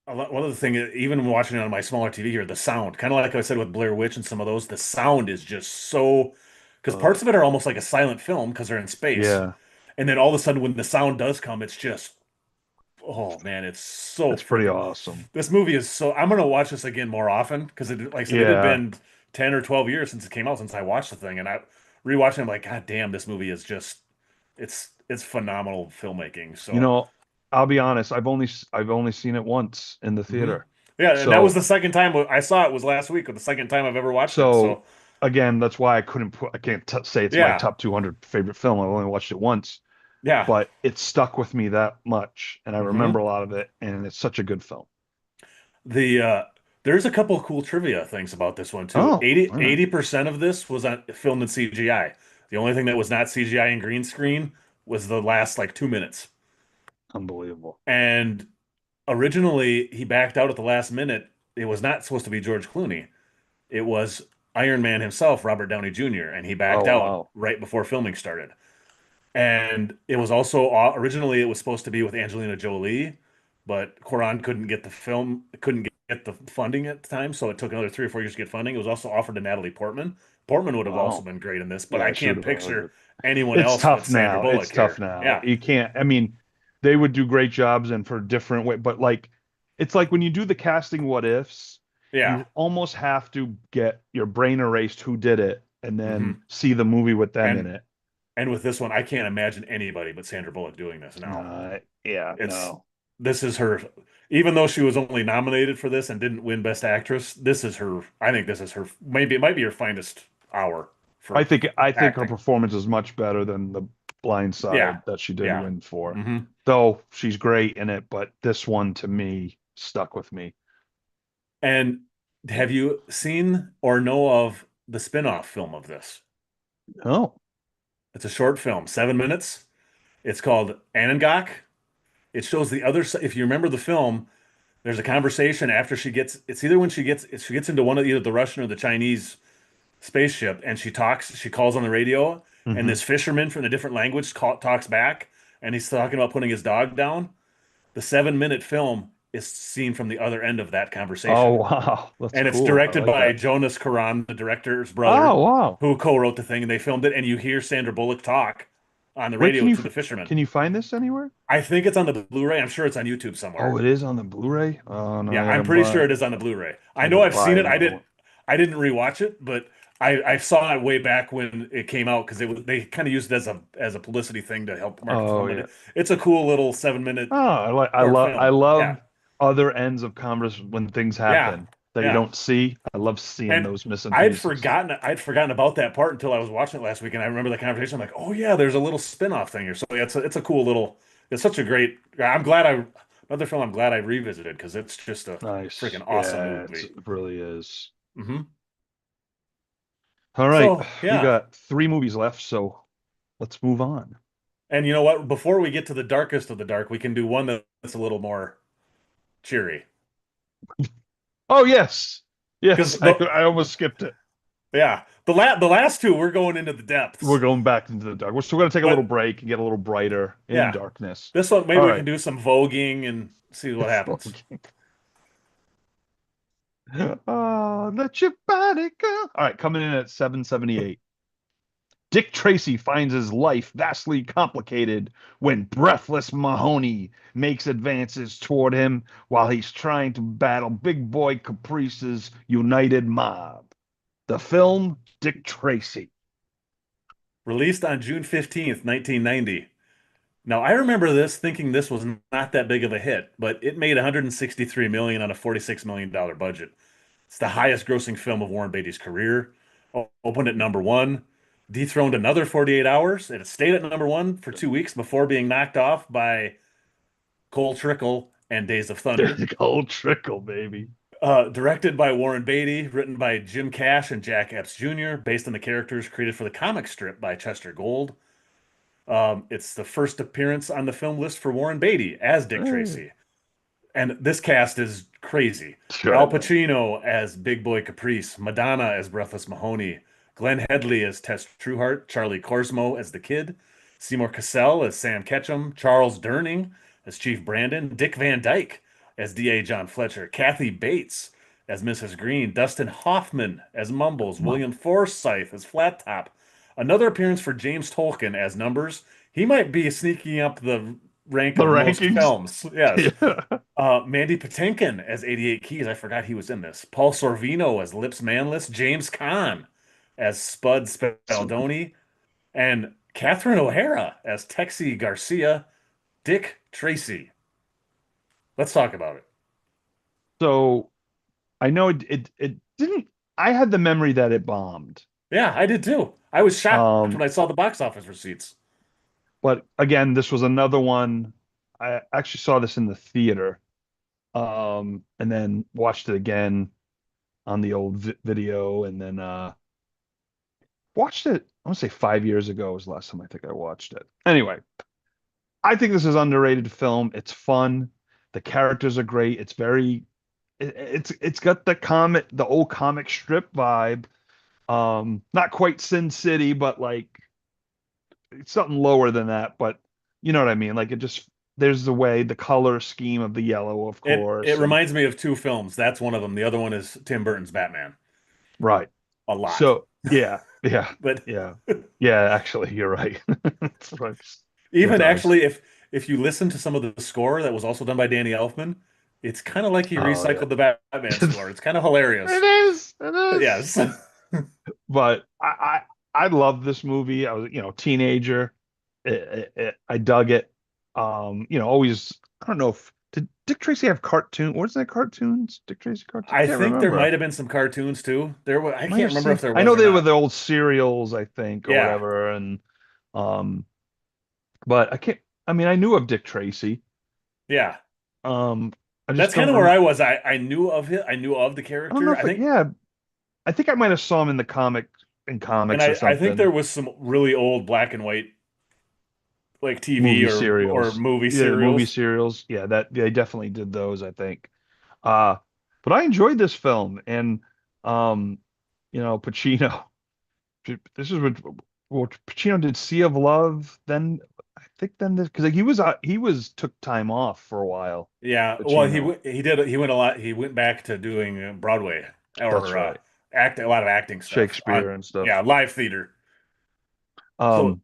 of the thing, even watching it on my smaller TV here, the sound, kind of like I said with Blair Witch and some of those, the sound is just so because uh, parts of it are almost like a silent film because they're in space, yeah, and then all of a sudden when the sound does come, it's just oh man, it's so it's pretty freaking. awesome. This movie is so. I'm gonna watch this again more often because like I said, it had Yeah, been 10 or 12 years since it came out since I watched the thing, and I rewatching. I'm like, God damn, this movie is just it's phenomenal filmmaking. you So. know, I'll be honest. I've only seen it once in the hmm theater. Yeah, and that was So the second time I saw it was last week, or the second time I've ever watched it. so So again, that's why I can't say it's my yeah, top 200 favorite film. I've only watched it once, yeah. but it stuck with me that much, and I remember hmm a lot of it, and it's such a good film. The there's a couple of cool trivia things about this one too. Oh, all right. 80% of this was filmed in CGI. The only thing that was not CGI and green screen was the last like 2 minutes. Unbelievable. And originally he backed out at the last minute. It was not supposed to be George Clooney. It was Iron Man himself, Robert Downey Jr., and he Oh, backed out wow. right before filming started. And it was also originally it was supposed to be with Angelina Jolie, but Coran couldn't get the funding at the time, so it took another 3 or 4 years to get funding. It was also offered to Natalie Portman. Portman would have also Wow. been great in this, but I Yeah, she would can't have been really picture good. anyone It's else but tough Sandra now. It's Bullock tough here. now. Yeah, You can't, I mean, they would do great jobs and for different way, but like it's like when you do the casting what ifs, yeah. you almost have to get your brain erased who did it and then hmm see the movie with them in And it. and with this one, I can't imagine anybody but Sandra Bullock doing this now. Yeah, It's no. this is her, even though she was only nominated for this and didn't win Best Actress, this is her. I think this is her. Maybe it might be her finest hour I for think I think her acting. performance is much better than the Blind Yeah, Side that she did yeah. win for. hmm Though she's great in it, but this one to me stuck with me. And have you seen or know of the spin-off film of this? Oh. It's a short film, 7 minutes. It's called Anangak. It shows the other side. If you remember the film, there's a conversation after she gets. It's either when she gets into one of either the Russian or the Chinese spaceship and she calls on the radio and Hmm. this fisherman from a different language talks back and he's talking about putting his dog down. The 7 minute film is seen from the other end of that Oh, conversation. wow. That's And it's cool. I directed like by that. Jonas Karan, the director's brother, Oh, wow. who co-wrote the thing, and they filmed it, and you hear Sandra Bullock talk on the Where radio to the fisherman. can you find this anywhere? I think it's on the Blu-ray. I'm sure it's on YouTube Oh, somewhere. it is on the Blu-ray. Oh no, Yeah, I'm pretty sure it is on the Bluray. I I know gotta I've seen buy it. another one. I didn't rewatch it, but I saw it way back when it came out because they kind of used it as a publicity thing to help market the Oh film. yeah. It's a cool little 7 minute Oh, short I film. Yeah, love other ends of converse when things yeah, happen that you yeah. don't see. I love seeing And those missing pieces. I'd forgotten about that part until I was watching it last week, and I remember the conversation. I'm like, oh yeah, there's a little spin-off thing here. So yeah, it's a cool little. It's such a great. I'm glad I another film I'm glad I revisited because it's just a Nice. freaking awesome Yeah, movie. it really is. hmm All right, So we yeah. got three movies left, so let's move on. And you know what? Before we get to the darkest of the dark, we can do one that's a little more cheery. Oh yes. Because Yes, I almost skipped it. yeah, the last two we're going into the We're depths. going back into the dark. We're still gonna take a little But break and get a little brighter in yeah, darkness. this one maybe All we right. can do some voguing and see what happens. Okay. Oh, let your body go. All right, coming in at 778. Dick Tracy finds his life vastly complicated when breathless Mahoney makes advances toward him while he's trying to battle Big Boy Caprice's united mob. The film Dick Tracy. Released on June 15th, 1990. Now I remember this thinking this was not that big of a hit, but it made 163 million on a 46 million dollar budget. It's the highest grossing film of Warren Beatty's career. Opened at number one, dethroned another 48 hours, and it stayed at number one for 2 weeks before being knocked off by Cold Trickle and Days of There's Thunder. a gold trickle, baby. Directed by Warren Beatty, written by Jim Cash and Jack Epps Jr., based on the characters created for the comic strip by Chester Gould. It's the first appearance on the film list for Warren Beatty as Dick Hey. Tracy. And this cast is crazy. Al Good. Pacino as Big Boy Caprice, Madonna as Breathless Mahoney, Glenn Headley as Tess Trueheart, Charlie Korsmo as the Kid, Seymour Cassell as Sam Ketchum, Charles Durning as Chief Brandon, Dick Van Dyke as DA John Fletcher, Kathy Bates as Mrs. Green, Dustin Hoffman as Mumbles, Come on. William Forsythe as Flat Top. Another appearance for James Tolkien as Numbers. He might be sneaking up the rank The of most rankings. films. Yes. Yeah. Mandy Patinkin as 88 Keys. I forgot he was in this. Paul Sorvino as Lips Manless. James Caan as Spud Spaldoni. And Catherine O'Hara as Texie Garcia. Dick Tracy. Let's talk about it. So I know it didn't. I had the memory that it bombed. Yeah, I did too. I was shocked Um, when I saw the box office receipts. but again, this was another one. I actually saw this in the theater, and then watched it again on the old video, and then watched it. I want to say 5 years ago was the last time I think I watched it. Anyway, I think this is underrated film. It's fun. The characters are great. It's very it's got the old comic strip vibe. Not quite Sin City, but like it's something lower than that. But you know what I mean? Like it just there's the way the color scheme of the yellow, of It course, and reminds me of two films. That's one of them. The other one is Tim Burton's Batman. right. A lot. So yeah, yeah, But yeah, yeah. Actually, you're right. It's right. It even does. actually, if you listen to some of the score that was also done by Danny Elfman, it's kind of like he Oh yeah. recycled the Batman score. It's kind of hilarious. It is. It is. Yes. But I love this movie. I was, teenager. I dug it. Always. I don't know if did Dick Tracy have cartoon? What's that cartoons? Dick Tracy cartoon? I Can't think there might remember. have been some cartoons too. I Might can't have remember seen. if there I was know or they were not. the old serials, I think, or Yeah. whatever. And um, but I can't. I mean, I knew of Dick Tracy. Yeah. Um, I just That's don't kind of where remember. I was. I knew of it. I knew of the I don't know character. if yeah. I think I might have saw him in the And comics or I think there something. was some really old black and white like TV Movie or serials. movie Yeah, movie serials. serials. Yeah, that they definitely did those, I think. Uh, but I enjoyed this film and um, Pacino. This is what Pacino did Sea of Love, then I think then this because he was took time off for a while. Yeah, well, Pacino. he went a lot. He went back to doing Broadway That's or right. act a lot of acting stuff Shakespeare on and stuff. yeah live theater. So Um,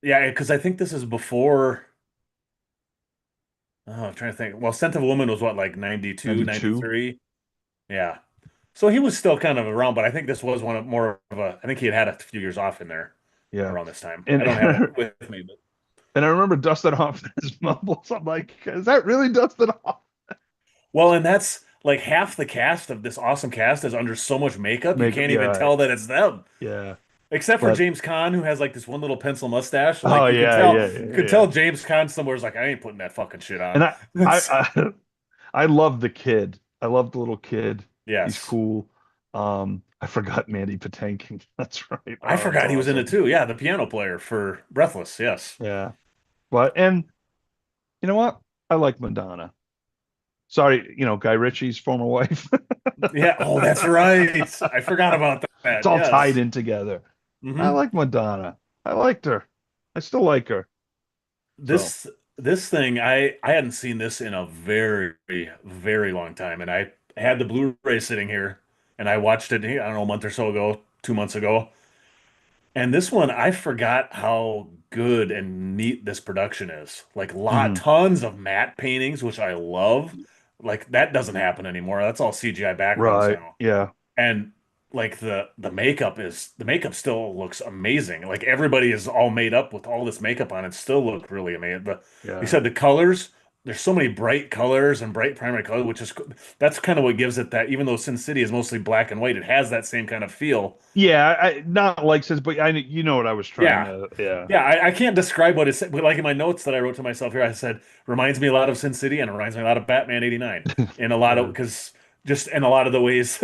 yeah, because I think this is before. Oh, I'm trying to think. Well, Scent of a Woman was what like 92, 92. 93. Yeah, so he was still kind of around, but I think this was one of more of a. I think he had a few years off in there Yeah. around this time. And I don't have it with me, but and I remember Dustin Hoffman's mumbles. I'm like, is that really Dustin Hoffman? well, and that's like half the cast of this awesome cast is under so much makeup you Make can't even yeah, tell that it's them. yeah. Except for But James Caan, who has like this one little pencil mustache. oh Like yeah, yeah, you yeah, could yeah. tell James Caan somewhere's like, I ain't putting that fucking shit on. And That's I I love the kid. I love the little kid. He's yes. cool. I forgot Mandy Patinkin. That's right. I Oh, that's forgot he was in it awesome. too. Yeah, the piano player for Breathless. Yes. Yeah. But and you know what? I like Madonna. Sorry, Guy Ritchie's former wife. Yeah. Oh, that's right. I forgot about It's that. all tied Yes. in together. I Hmm. like Madonna. I liked her. I still like her. So, This this thing, I hadn't seen this in a very, very long time. And I had the Blu-ray sitting here and I watched it, I don't know, a month or so ago, 2 months ago. And this one, I forgot how good and neat this production is. Like mhm. tons of matte paintings, which I love. Like that doesn't happen anymore. That's all CGI backgrounds Right. now. Yeah. And like the makeup still looks amazing. Like everybody is all made up with all this makeup on. It still look really amazing. You Yeah. said the colors. There's so many bright colors and bright primary colors, that's kind of what gives it that. Even though Sin City is mostly black and white, it has that same kind of feel. Yeah, not like says, but you know what I was trying Yeah. to. Yeah, Yeah, I can't describe what it's but like in my notes that I wrote to myself here, I said reminds me a lot of Sin City and it reminds me a lot of Batman 89 in a lot of yeah, because just in a lot of the ways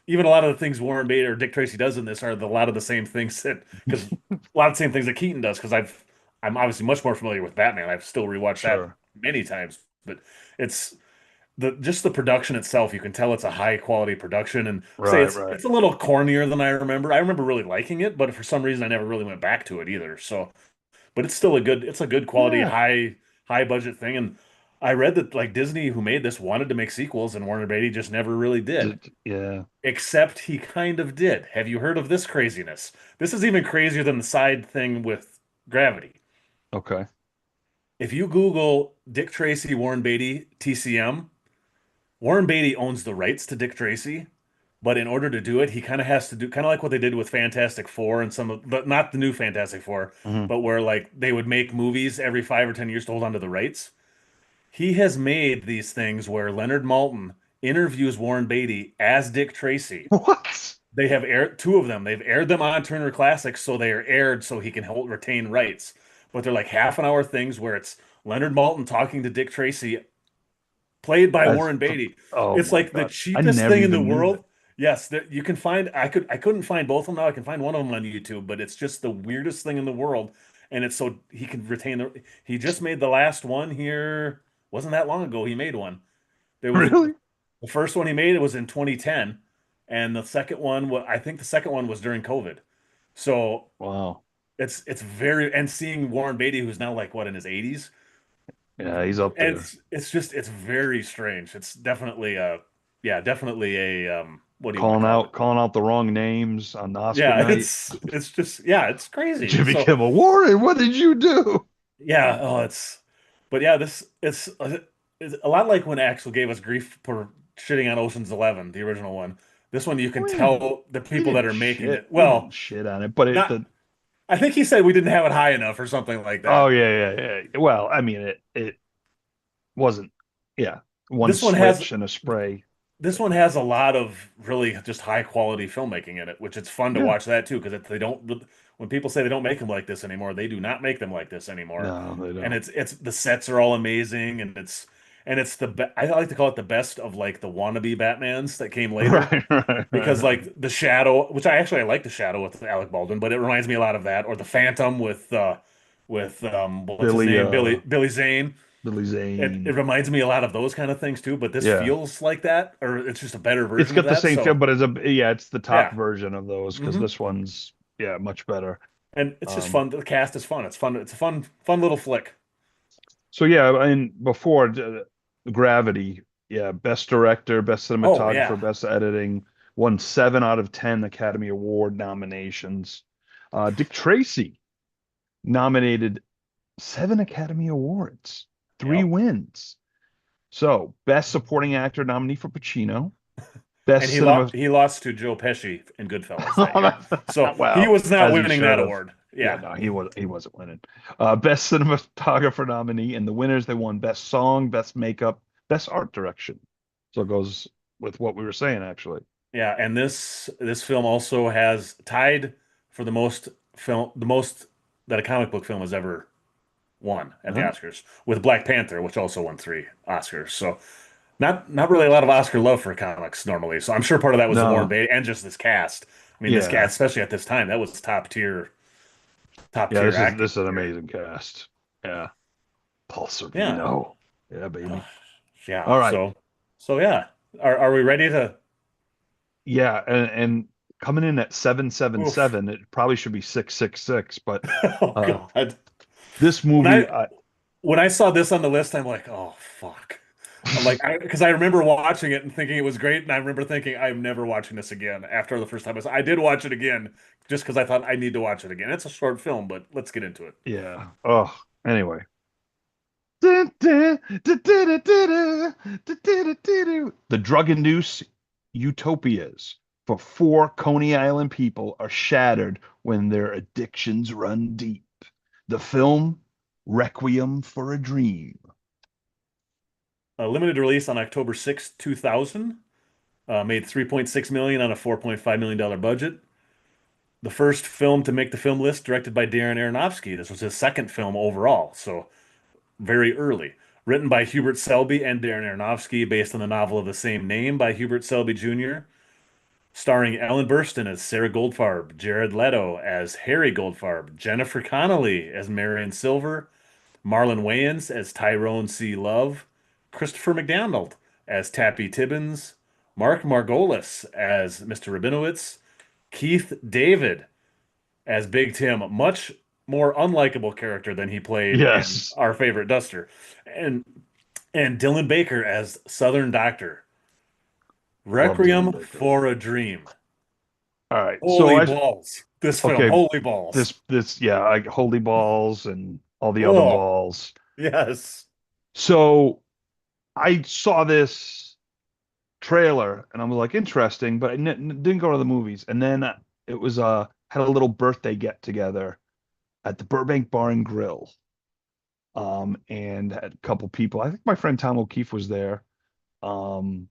even a lot of the things Warren Beatty or Dick Tracy does in this are a lot of the same things that because a lot of the same things that Keaton does because I'm obviously much more familiar with Batman. I've still rewatched that sure. many times, but it's the just the production itself, you can tell it's a high quality production. And say Right, right. it's a little cornier than I remember. I remember really liking it, but for some reason I never really went back to it either. So, but it's still it's a good quality, Yeah. high budget thing. And I read that like Disney, who made this, wanted to make sequels, and Warner Beatty just never really did. Yeah. Except he kind of did. Have you heard of this craziness? This is even crazier than the side thing with Gravity. Okay. If you Google Dick Tracy, Warren Beatty, TCM, Warren Beatty owns the rights to Dick Tracy, but in order to do it, he kind of has to do kind of like what they did with Fantastic Four and some of, but not the new Fantastic Four, Hmm. but where like they would make movies every 5 or 10 years to hold on to the rights. He has made these things where Leonard Maltin interviews Warren Beatty as Dick Tracy. What? They have aired two of them. They've aired them on Turner Classics, so they are aired so he can retain rights. But they're like half an hour things where it's Leonard Maltin talking to Dick Tracy, played by That's Warren Beatty. oh It's my like the God. I cheapest never thing in the even knew that. world. Yes, that you can find. I couldn't find both of them now. I can find one of them on YouTube, but it's just the weirdest thing in the world. And it's so he can retain the. He just made the last one here. Wasn't that long ago? He made one. There was Really? the first one he made. It was in 2010, and the second one. I think the second one was during COVID. So Wow. it's very and seeing Warren Beatty, who's now like what in his 80s, Yeah, he's up and there. it's just it's very strange. It's definitely yeah, definitely a what do you want to Calling call out it? calling out the wrong names on Oscar Yeah, night. it's just yeah, it's crazy. Jimmy So Kimmel, Warren, what did you do? yeah, oh, but yeah, this it's a lot like when Axel gave us grief for shitting on Ocean's 11, the original one. This one you can We didn't tell the we people that didn't are making shit. it. We didn't Well, shit on it, but it not. the I think he said we didn't have it high enough or something like oh that. yeah. Well, I mean it wasn't yeah, one This one has switch and a spray. this one has a lot of really just high quality filmmaking in it, which it's fun to Yeah. watch that too, because they don't when people say they don't make them like this anymore, they do not make them like this anymore. No, they And don't. it's the sets are all amazing, and it's I like to call it the best of like the wannabe Batmans that came later, because Right. like the Shadow, which I like the Shadow with Alec Baldwin, but it reminds me a lot of that, or the Phantom with what's his Billy name, Billy Zane. Billy It Zane. reminds me a lot of those kind of things too, but this Yeah. feels like that, or it's just a better It's version of got the that. same feel, So but it's the top yeah. version of those because Hmm. this one's yeah, much better. And it's just Um fun. The cast is fun. It's fun. It's a fun little flick. so yeah, and before Gravity, yeah, best director, best Oh cinematographer, yeah. best editing, won 7 out of 10 Academy Award nominations. Dick Tracy nominated 7 Academy Awards, three Yep. wins. So, best supporting actor nominee for Pacino, best And cinema. he lost to Joe Pesci in Goodfellas that year. So he Well, was not as he winning should that have. award. Yeah, Yeah. no, he wasn't winning. Best cinematographer nominee, and the winners they won best song, best makeup, best art direction. So it goes with what we were saying actually. Yeah. And this film also has tied for the most that a comic book film has ever won at the Huh? Oscars with Black Panther, which also won 3 Oscars. So not really a lot of Oscar love for comics normally. So I'm sure part of that was the Warren No, Beatty and just this cast. I mean, this yeah, cast, especially at this time, that was top yeah. tier This acting is an here. amazing cast. Yeah, Paul Yeah. Sorvino. Yeah, Uh, baby. yeah. All right. So yeah. Are we ready to Yeah, and coming in at seven seven oof. seven, it probably should be 666. But Oh uh, God. this When movie, I when I saw this on the list, I'm like, oh fuck. I'm like, because I remember watching it and thinking it was great, and I remember thinking I'm never watching this again. After the first time I did watch it again, just because I thought I need to watch it again. It's a short film, but let's get into it. yeah. Oh, anyway. The drug-induced utopias for 4 Coney Island people are shattered when their addictions run deep. The film Requiem for a Dream. A limited release on October 6th, 2000. Made 3.6 million on a 4.5 million dollar budget. The first film to make the film list, directed by Darren Aronofsky. This was his second film overall, so very early. Written by Hubert Selby and Darren Aronofsky, based on the novel of the same name by Hubert Selby Jr., starring Ellen Burstyn as Sarah Goldfarb, Jared Leto as Harry Goldfarb, Jennifer Connelly as Marion Silver, Marlon Wayans as Tyrone C. Love, Christopher McDonald as Tappy Tibbins, Mark Margolis as Mr. Rabinowitz, Keith David as Big Tim, much more unlikable character than he played in Yes. Our Favorite Duster, and Dylan Baker as Southern Doctor. Love Dylan Requiem Baker. for a Dream. All right. So Holy balls. This film, okay, holy balls. yeah, Holy Balls and all the other Oh, balls. yes. So I saw this trailer and I was like, interesting, but I didn't go to the movies. And then it was had a little birthday get together at the Burbank Bar and Grill. And had a couple people. I think my friend Tom O'Keefe was there. Um,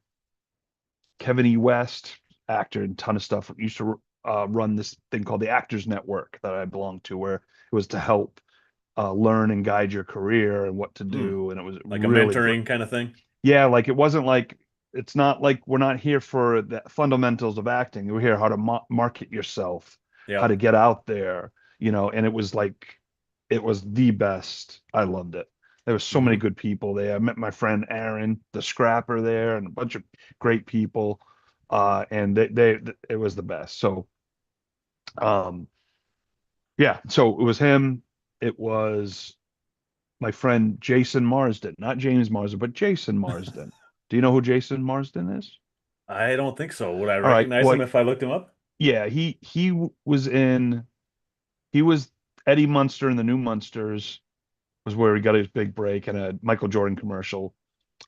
Kevin E. West, actor and ton of stuff, used to run this thing called the Actors Network that I belonged to, where it was to help learn and guide your career and what to Hmm. do. And it was Like a really great. mentoring kind of thing. Yeah, like it wasn't like it's not like we're not here for the fundamentals of acting. We're here how to market yourself, how Yep. to get out there, and it was like it was the best. I loved it. There was so many Hmm. good people there. I met my friend Aaron, the scrapper there, and a bunch of great people. And it was the best. So um yeah, so it was him. It was my friend Jason Marsden, not James Marsden, but Jason Marsden. Do you know who Jason Marsden is? I don't think so. Would I All right. recognize Well, him if I looked him up? yeah, was in he was Eddie Munster in the New Munsters was where he got his big break in a Michael Jordan commercial.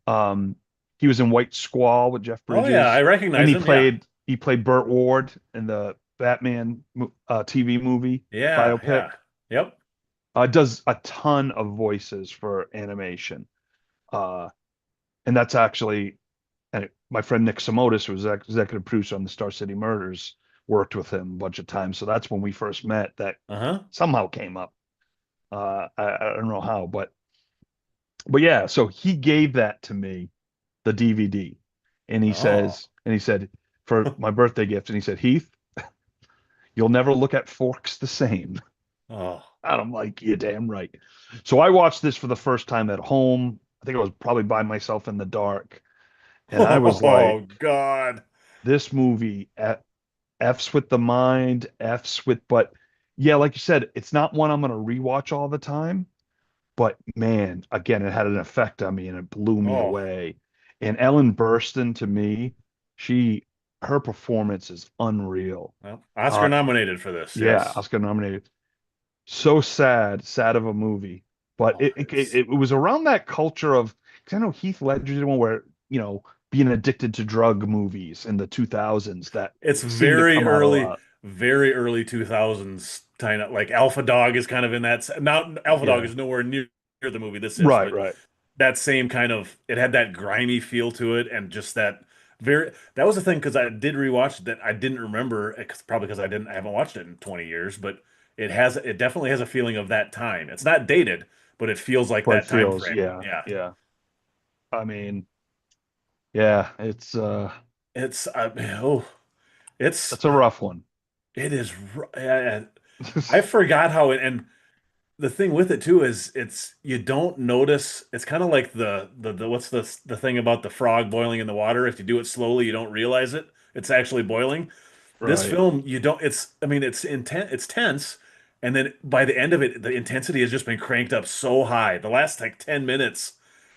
Um, he was in White Squall with Jeff Oh yeah, I Bridges, and recognize him. Yeah. he played Burt Ward in the Batman TV movie Yeah, biopic. yeah. Yep. Does a ton of voices for animation. Uh, and that's actually and my friend Nick Simotis, who was executive producer on the Star City Murders, worked with him a bunch of times. So that's when we first met. That Uh-huh. somehow came up. I don't know how, but yeah. So he gave that to me, the DVD, Oh. and he said for my birthday gift, and he said, Heath, you'll never look at forks the same. Oh. And I'm like, you're damn right. So I watched this for the first time at home. I think I was probably by myself in the dark, and I was like, Oh God. this movie F's with the mind, F's with, but yeah, like you said, it's not one I'm going to rewatch all the time. But man, again, it had an effect on me and it blew me Oh. away. And Ellen Burstyn, to me, she, her performance is unreal. Well, Oscar Uh, nominated for this. yeah, Yes. Oscar nominated. So sad of a movie. But Oh, it's it was around that culture of, because I know Heath Ledger did one where, being addicted to drug movies in the 2000s that it's seemed to come out a lot. very early 2000s kind of like Alpha Dog is kind of in that not Alpha Dog Yeah. is nowhere near the movie this is, Right, but right. that same kind of it had that grimy feel to it and just that very that was the thing because I did rewatch it that I didn't remember probably because I haven't watched it in 20 years, but it definitely has a feeling of that time. It's not dated, but it feels like But it that time feels, frame. yeah, Yeah. yeah. I mean, yeah, It's oh, it's that's a rough one. it is I forgot how it and the thing with it too is it's you don't notice it's kind of like the what's the thing about the frog boiling in the water if you do it slowly you don't realize it's actually boiling. This Right. film you don't it's I mean it's intense it's tense and then by the end of it the intensity has just been cranked up so high. The last like 10 minutes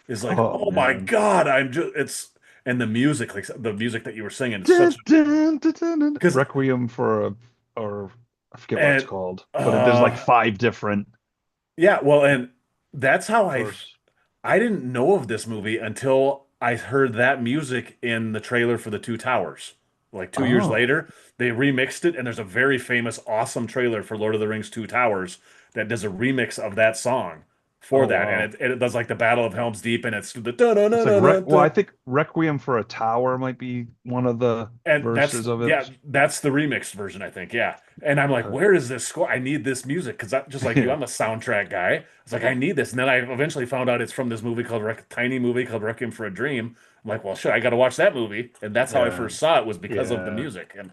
is like Oh oh my man. God I'm just it's and the music like the music that you were singing is such Dun, dun, dun, dun, dun. because Requiem for a, or I forget what it's and called, but there's like uh five different yeah well and that's how verse. I didn't know of this movie until I heard that music in the trailer for The Two Towers. Like 2 years Oh, later, they remixed it, and there's a very famous, awesome trailer for Lord of the Rings Two Towers that does a remix of that song for oh that, wow. and it does like the Battle of Helm's Deep, and it's the da da It's da like da da well, I da. think Requiem for a Tower might be one of the And that's verses of it. yeah, that's the remixed version, I think. Yeah. And I'm like, Okay. where is this score? I need this music because just like you, Yeah. I'm a soundtrack guy. It's like I need this. And then I eventually found out it's from this movie called tiny movie called Requiem for a Dream. I'm like, well, shit, I got to watch that movie. And that's how I Yeah. first saw it was because of the Yeah. music. And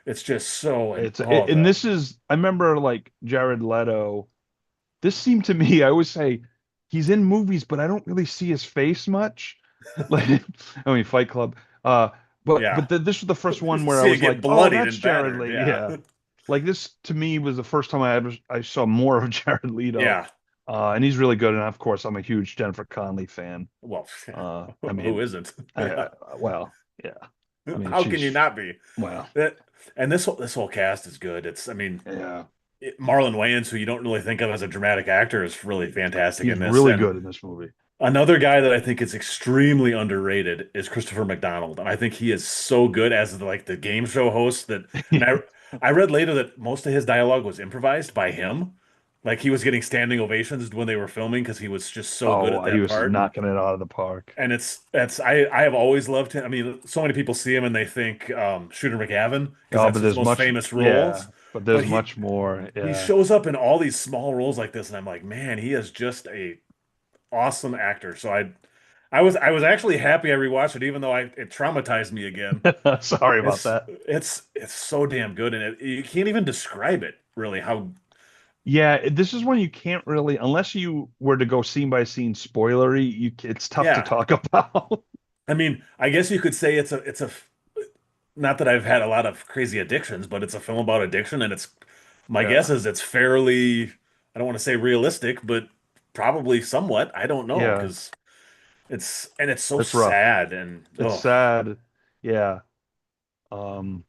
it's just so and And this is I remember like Jared Leto. This seemed to me, I always say he's in movies, but I don't really see his face much. Like, I mean, Fight Club. Yeah. This was the first one where I See it was get like, oh, bloodied that's and Jared battered. Leto. Yeah. Yeah, like this to me was the first time I saw more of Jared Leto, Yeah. and he's really good. And of course, I'm a huge Jennifer Connelly fan. Well, I who mean, isn't? I, Yeah. well, yeah. I mean, How can you she's not be? well, That and this whole cast is good. It's I mean, yeah. Marlon Wayans, who you don't really think of as a dramatic actor, is really fantastic He's in this. really And good in this movie. another guy that I think is extremely underrated is Christopher McDonald, and I think he is so good as like the game show host that. And I read later that most of his dialogue was improvised by him, like he was getting standing ovations when they were filming because he was just so good Oh, at he that was part. knocking it out of the park. And I have always loved him. I mean, so many people see him and they think Shooter McGavin because Oh, that's but his there's most much, famous yeah, roles, but but there's much more. he Yeah. shows up in all these small roles like this, and I'm like, man, he is just a awesome actor. So I was actually happy I rewatched it, even though it traumatized me again. Sorry about It's that. it's so damn good, and you can't even describe it really. How Yeah, this is one you can't really, unless you were to go scene by scene spoilery, it's tough to yeah. talk about. I mean, I guess you could say it's a not that I've had a lot of crazy addictions, but it's a film about addiction, and it's my guess Yeah. is it's fairly I don't want to say realistic, but probably somewhat. I don't know Yeah, because it's so it's rough. sad and It's oh sad. Yeah. Um,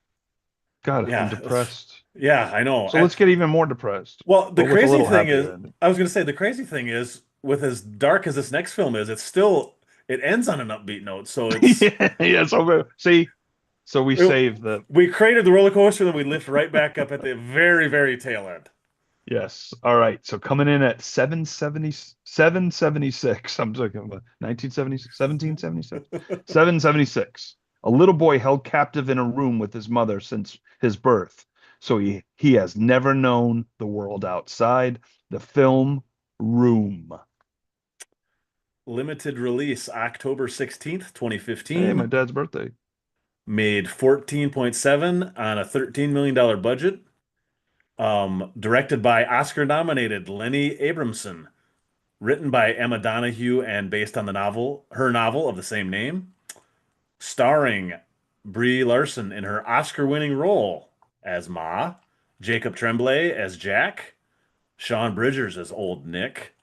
God, I'm yeah depressed. yeah I know. So let's get even more depressed, Well, the but with a crazy little thing is, happier ending. I was going to say the crazy thing is with as dark as this next film is, it ends on an upbeat note. So Yeah, yeah. See, so we it, saved the we created the roller coaster, then we lift right back up at the very very tail end. yes. All right. So coming in at 776. I'm talking about 1970, 1776, 776. A little boy held captive in a room with his mother since his birth. So he has never known the world outside. The film Room. Limited release October 16th, Hey, my 2015. dad's birthday. Made 14.7 on a $13 million budget. Directed by Oscar nominated Lenny Abramson. Written by Emma Donahue and based on her novel of the same name. Starring Brie Larson in her Oscar-winning role as Ma, Jacob Tremblay as Jack, Sean Bridgers as Old Nick,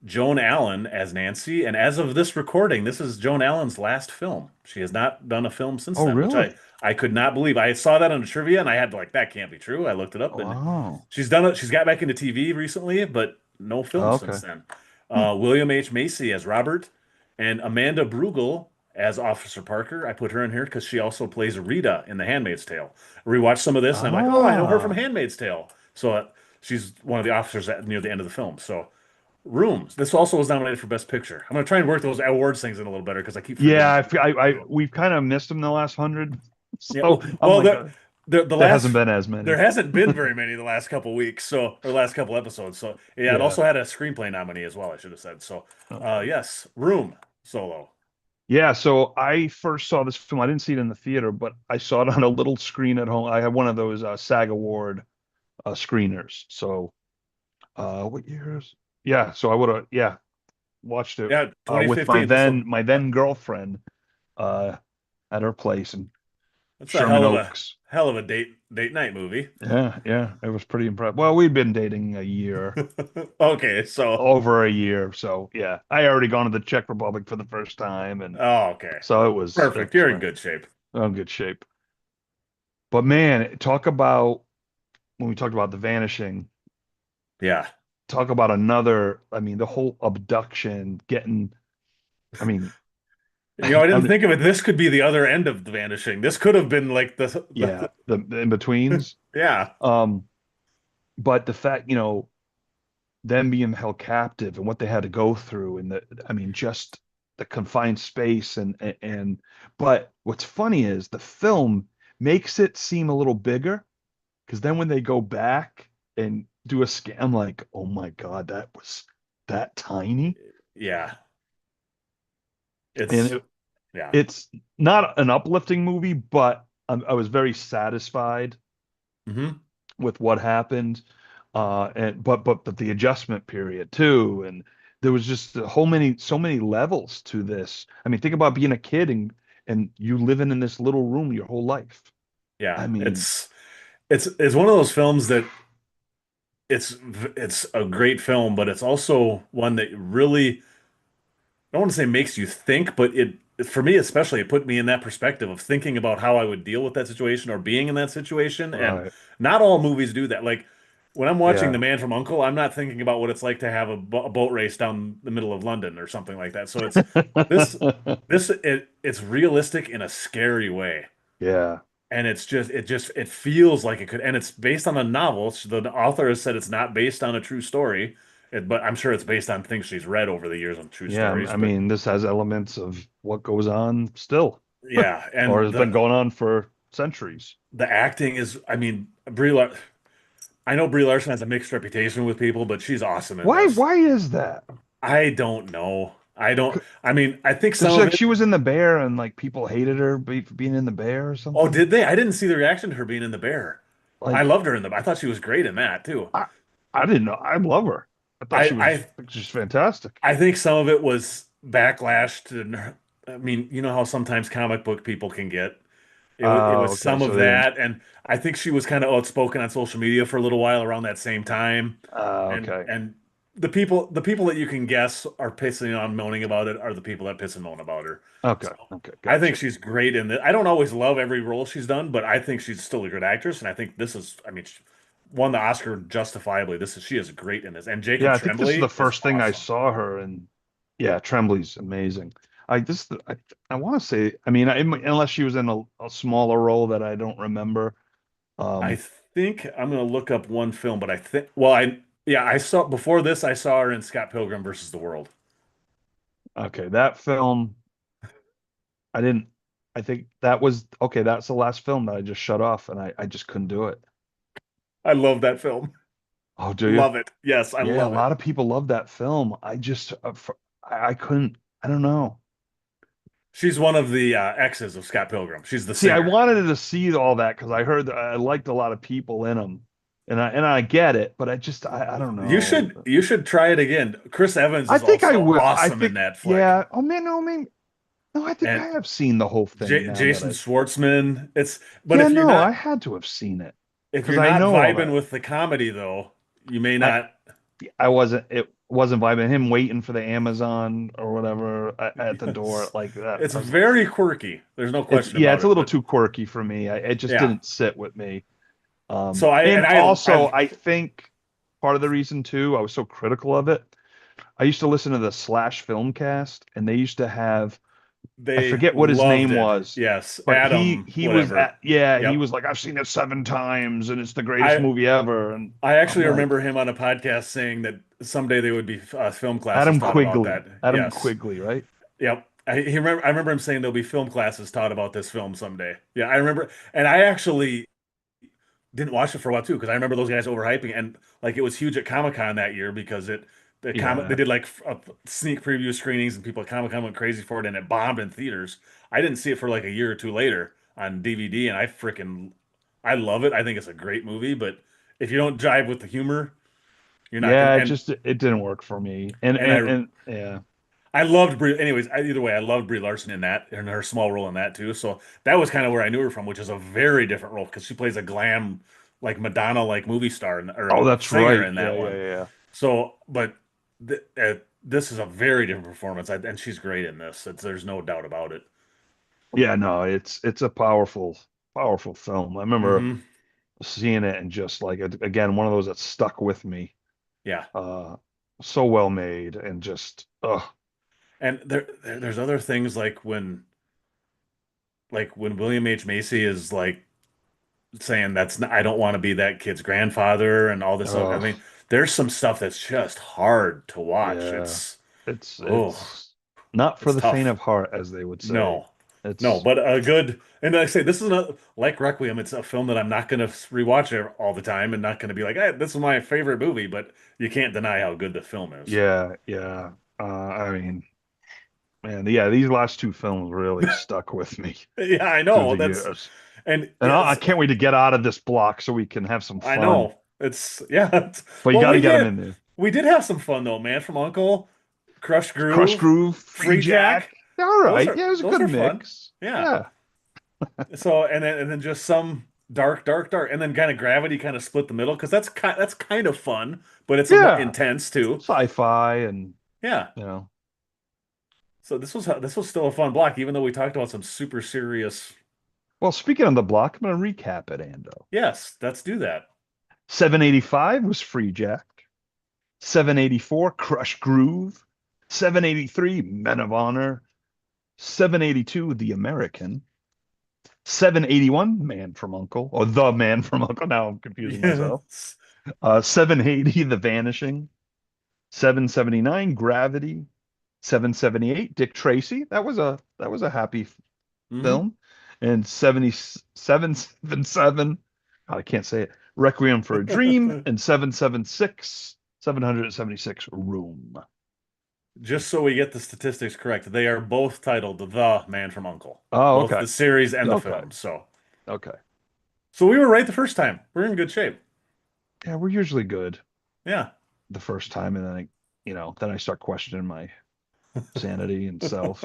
Joan Allen as Nancy, and as of this recording, this is Joan Allen's last film. She has not done a film since Oh, then, which I really? I could not believe. I saw that on the trivia and I had to like that can't be true. I looked it up and Wow. she's done it. She's got back into TV recently, but no film Oh, since okay. then. Hmm. William H. Macy as Robert and Amanda Brugel as Officer Parker. I put her in here because she also plays Rita in The Handmaid's Tale. I rewatched some of this and I'm like, oh, I know her from Ah. Handmaid's Tale. So she's one of the officers near the end of the film. So Rooms. This also was nominated for Best Picture. I'm gonna try and work those awards things in a little better because I keep Yeah, forgetting. we've kind of missed him the last 100. Yeah. So I'm Well, like, the there hasn't last been as there many. hasn't been very many the last couple weeks, so or last couple episodes. So yeah, it Yeah. also had a screenplay nominee as well. I should have said. So Okay. yes, Room solo. Yeah, so I first saw this film. I didn't see it in the theater, but I saw it on a little screen at home. I had one of those SAG Award screeners. So, what years? Yeah, so I would have watched it Yeah, with 2015. my then girlfriend uh, at her place in That's a Sherman hell of a Oaks. hell of a date night movie. Yeah, yeah, it was pretty impressive. Well, we'd been dating a year, Okay, so over a year, so yeah, I already gone to the Czech Republic for the first time, and okay, so it perfect. was You're in fun. good shape. I'm in good shape. But man, talk about when we talked about the vanishing, Yeah. talk about another, I mean, the whole abduction, getting, I mean, I I didn't mean, think of it. This could be the other end of the vanishing. This could have been like yeah, the in-betweens. yeah. Um, but the fact, them being held captive and what they had to go through and I mean, just the confined space but what's funny is the film makes it seem a little bigger because then when they go back and do a scan, I'm like, oh my God, that was that tiny. Yeah. And It's yeah. it's not an uplifting movie, but I was very satisfied Hmm. with what happened. And but the adjustment period too, and there was just a whole many so many levels to this. I mean, think about being a kid and you living in this little room your whole life. Yeah, I mean, it's one of those films that it's a great film, but it's also one that really, I don't want to say makes you think, but it for me especially, it put me in that perspective of thinking about how I would deal with that situation or being in that situation. And right. not all movies do that. Like when I'm watching The Yeah. Man from U.N.C.L.E, I'm not thinking about what it's like to have a boat race down the middle of London or something like that. So it's this it's realistic in a scary way. Yeah. And it feels like it could, and it's based on a novel. So the author has said it's not based on a true story, but I'm sure it's based on things she's read over the years on true Yeah, stories. I But mean, this has elements of what goes on still, yeah, or and has been going on for centuries. the acting is, I mean, I know Brie Larson has a mixed reputation with people, but she's awesome in Why? this. Why is that? I don't know. I don't. I mean, I think Because some of like it. she was in the Bear and like people hated her for being in the Bear or Oh, something. did they? I didn't see the reaction to her being in The Bear. I Like loved her in the. I thought she was great in that too. I, I didn't know. I love her. I thought I she was I just fantastic. I think some of it was backlash to. I mean, you know how sometimes comic book people can get. It was Okay, some so of they didn't. that, and I think she was kind of outspoken on social media for a little while around that same time. And Okay, and the people that you can guess are pissing on moaning about it are the people that piss and moan about her. okay, So okay, I think gotcha. she's great in this. I don't always love every role she's done, but I think she's still a good actress, and I think this is. I mean, she won the Oscar justifiably. She is great in this, and Jacob Yeah, I think this is the Tremblay is first thing I awesome. saw her in. Yeah, Tremblay's amazing. I want to say. I mean, unless she was in a smaller role that I don't remember. I Um, think I'm gonna look up one film, but I think well, I yeah, I saw before this. I saw her in Scott Pilgrim versus the World. okay, that film. I didn't. I think that was okay. That's the last film that I just shut off, and I just couldn't do it. I love that film. Oh, do you? Love it. Yes, I Yeah, a love it. lot of people love that film. I just, I couldn't. I don't know. She's one of the exes of Scott Pilgrim. She's the See, I singer. wanted to see all that because I heard that I liked a lot of people in them, and I get it, but I don't know. You should try it again. Chris Evans I is think I also will. I awesome in think that flick. yeah. Oh man, no, man, no. I think I And have seen the whole thing now that Jason I. Schwartzman. But Yeah, no, I had to have seen it if because you're I not know all vibing that. with the comedy though, you may I not. I wasn't. It wasn't vibing. Him waiting for the Amazon or whatever at the door Yes. like that. It's very quirky. There's no It's question yeah, about it's a it. little But too quirky for me. It just yeah. didn't sit with me. So And also, I've I think part of the reason too, I was so critical of it. I used to listen to the Slash Filmcast, and they used to have I they forget what his loved name it. was, Yes, but he Adam, he was whatever. at yeah, he Yep. was like, I've seen it 7 times, and it's the greatest I movie ever. And I I'm actually like, remember him on a podcast saying that someday they would be film classes Adam taught about Quigley, that. Adam Yes. Quigley, right? Yep. I remember him saying there'll be film classes taught about this film someday. Yeah, I remember, and I actually didn't watch it for a while too because I remember those guys overhyping and like it was huge at Comic-Con that year because they Yeah, did like sneak preview screenings and people at Comic-Con went crazy for it and it bombed in theaters. I didn't see it for like a year or two later on DVD and I love it. I think it's a great movie, but if you don't jive with the humor, you're not gonna yeah, it didn't work for me. And and and and yeah, I loved Brie. Anyways, either way, I loved Brie Larson in that and her small role in that too. So that was kind of where I knew her from, which is a very different role because she plays a glam, like Madonna, like movie star or oh, a that's singer right. in Yeah, that yeah, one. yeah. So, but this is a very different performance, and she's great in this. There's no doubt about it. Yeah, no, it's a powerful film. I remember Hmm. seeing it and just like again, one of those that stuck with me. Yeah, Uh, so well made and just and there's other things like when William H. Macy is like saying that's not, I don't want to be that kid's grandfather and all this other, I uh, mean, there's some stuff that's just hard to watch. yeah. It's Oh, it's not for it's the faint tough. of heart, as they would say. No, no, It's but a good, and like I say, this is not like Requiem. It's a film that I'm not going to rewatch it all the time and not going to be like, hey, this is my favorite movie, but you can't deny how good the film is. yeah, yeah. I mean, man, yeah, these last two films really stuck with me Yeah, I through know. the That's, years. and And I yes, can't wait to get out of this block so we can have some I fun. know. It's, yeah. But you Well, got to get them in there. we did have some fun though, man, from Uncle. Krush Crush Groove, Groove, Freejack. Freejack. All Those right. are Yeah, it was a those good are fun. mix. Yeah. Yeah. So and then just some dark, and then kind of Gravity kind of split the middle because that's kind of fun, but it's a more Yeah. intense too. Sci-fi and Yeah. you know. So this was still a fun block, even though we talked about some super serious. Well, speaking of the block, I'm gonna recap it, Ando. Yes, let's do that. 785 was Freejack. 784, Crush Groove. 783, Men of Honor. 782, The American. 781, Man from Uncle, or The Man from Uncle. Now I'm confusing myself. Yes. 780, The Vanishing. 779, Gravity. 778, Dick Tracy. That was a happy Hmm. film. And 7777, I can't say it. Requiem for a Dream, and 776, 776 Room. Just so we get the statistics correct, they are both titled The Man from Uncle, Oh, both okay. the series and the Okay. film. Okay. So we were right the first time. We're in good shape. Yeah, we're usually good Yeah. the first time, and then then I start questioning my sanity and self.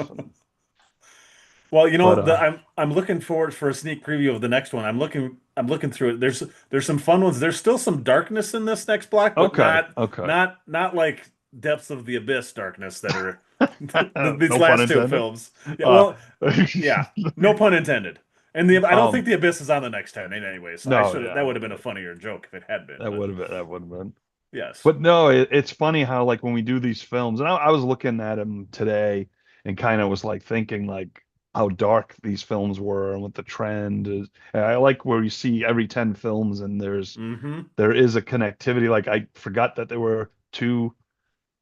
Well, But I'm looking forward for a sneak preview of the next one. I'm looking through it. There's some fun ones. There's still some darkness in this next block, but okay, not okay. not not like Depths of the Abyss darkness that are these No pun last two intended. films. Yeah, Uh, well, yeah, no pun intended. And I don't think um, the Abyss is on the next 10 in any way, so no, that yeah, would have been a funnier joke if it had been, but that would have been. yes. But no, it's funny how like when we do these films, and I was looking at them today and kind of was like thinking like how dark these films were and what the trend is. And I like where you see every 10 films and Mm-hmm. there is a connectivity. Like I forgot that there were two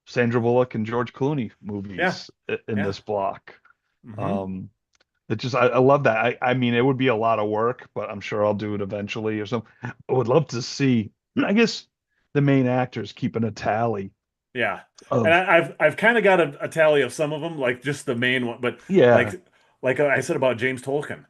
Sandra Bullock and George Clooney Yeah. movies in Yeah. this block. Mm-hmm. Um, it just I love that. I mean, it would be a lot of work, but I'm sure I'll do it eventually or something. I would love to see, I guess, the main actors keeping a tally Yeah. And of, I've kind of got a tally of some of them, like just the main one, but yeah, like like I said about James Tolkien,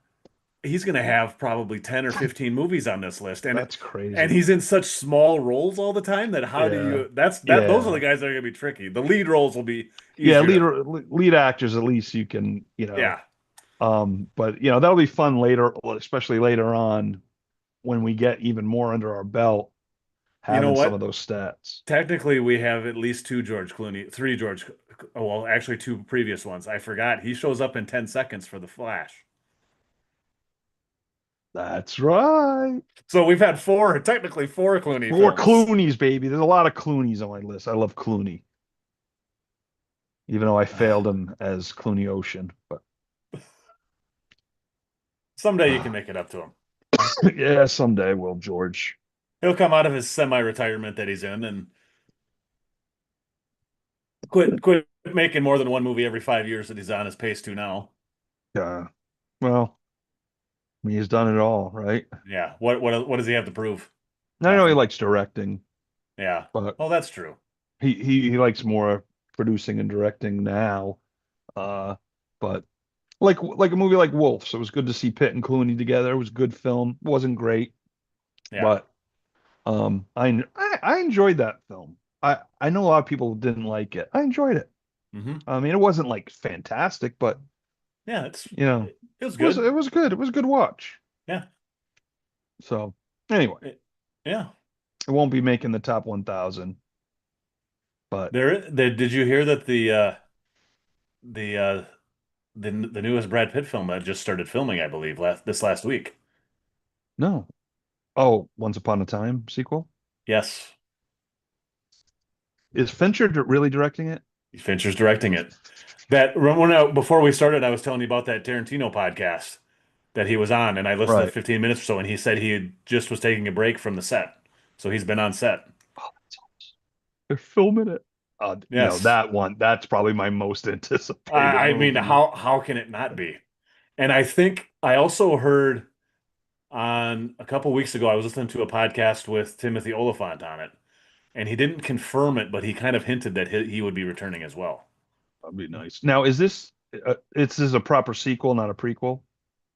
he's going to have probably 10 or 15 movies on this list, that's and crazy. he's in such small roles all the time that how do Yeah, you that those are the yeah, guys that are going to be tricky. The lead roles will be yeah. easier to. Lead actors, at least you can, Yeah. but that'll be fun later, especially later on when we get even more under our belt, You know having some of what? those stats. Technically, we have at least two George Clooney, three George, oh, well, actually two previous ones. I forgot. He shows up in 10 seconds for the Flash. That's right. So we've had technically four Clooney Four films. Clooney's, baby. There's a lot of Clooney's on my list. I love Clooney, even though I failed him as Clooney Ocean. But Someday you can make it up to him. yeah, someday will, George. He'll come out of his semi-retirement that he's in and quit making more than one movie every 5 years that he's on his pace to now. Yeah. Well, I mean, he's done it all, right? Yeah. What does he have to prove? I know he Nothing. likes directing, Yeah. but Oh, that's true. he likes more producing and directing now. Uh, but like a movie like Wolf, so it was good to see Pitt and Clooney together. It was a good film. Wasn't great, Yeah. but I enjoyed that film. I know a lot of people didn't like it. I enjoyed it. Hmm. I mean, it wasn't like fantastic, but Yeah, it's you know, it was it good. was good. It was a good watch. Yeah. So anyway, Yeah. it won't be making the top 1,000, but Did you hear that the the newest Brad Pitt film that just started filming, I believe, this last week? no. Oh, Once Upon a Time sequel. Yes. Is Fincher really directing it? Fincher's directing it. Before we started, I was telling you about that Tarantino podcast that he was on, and I listened to Right. 15 minutes or so, and he said just was taking a break from the set. So he's been on set. Oh, they're filming it. Yes. That one, that's probably my most anticipated I mean, movie. how can it not be? And I think I also heard on a couple weeks ago, I was listening to a podcast with Timothy Oliphant on it, and he didn't confirm it, but he kind of hinted that he would be returning as well. That'd be nice. Now, this is a proper sequel, not a prequel?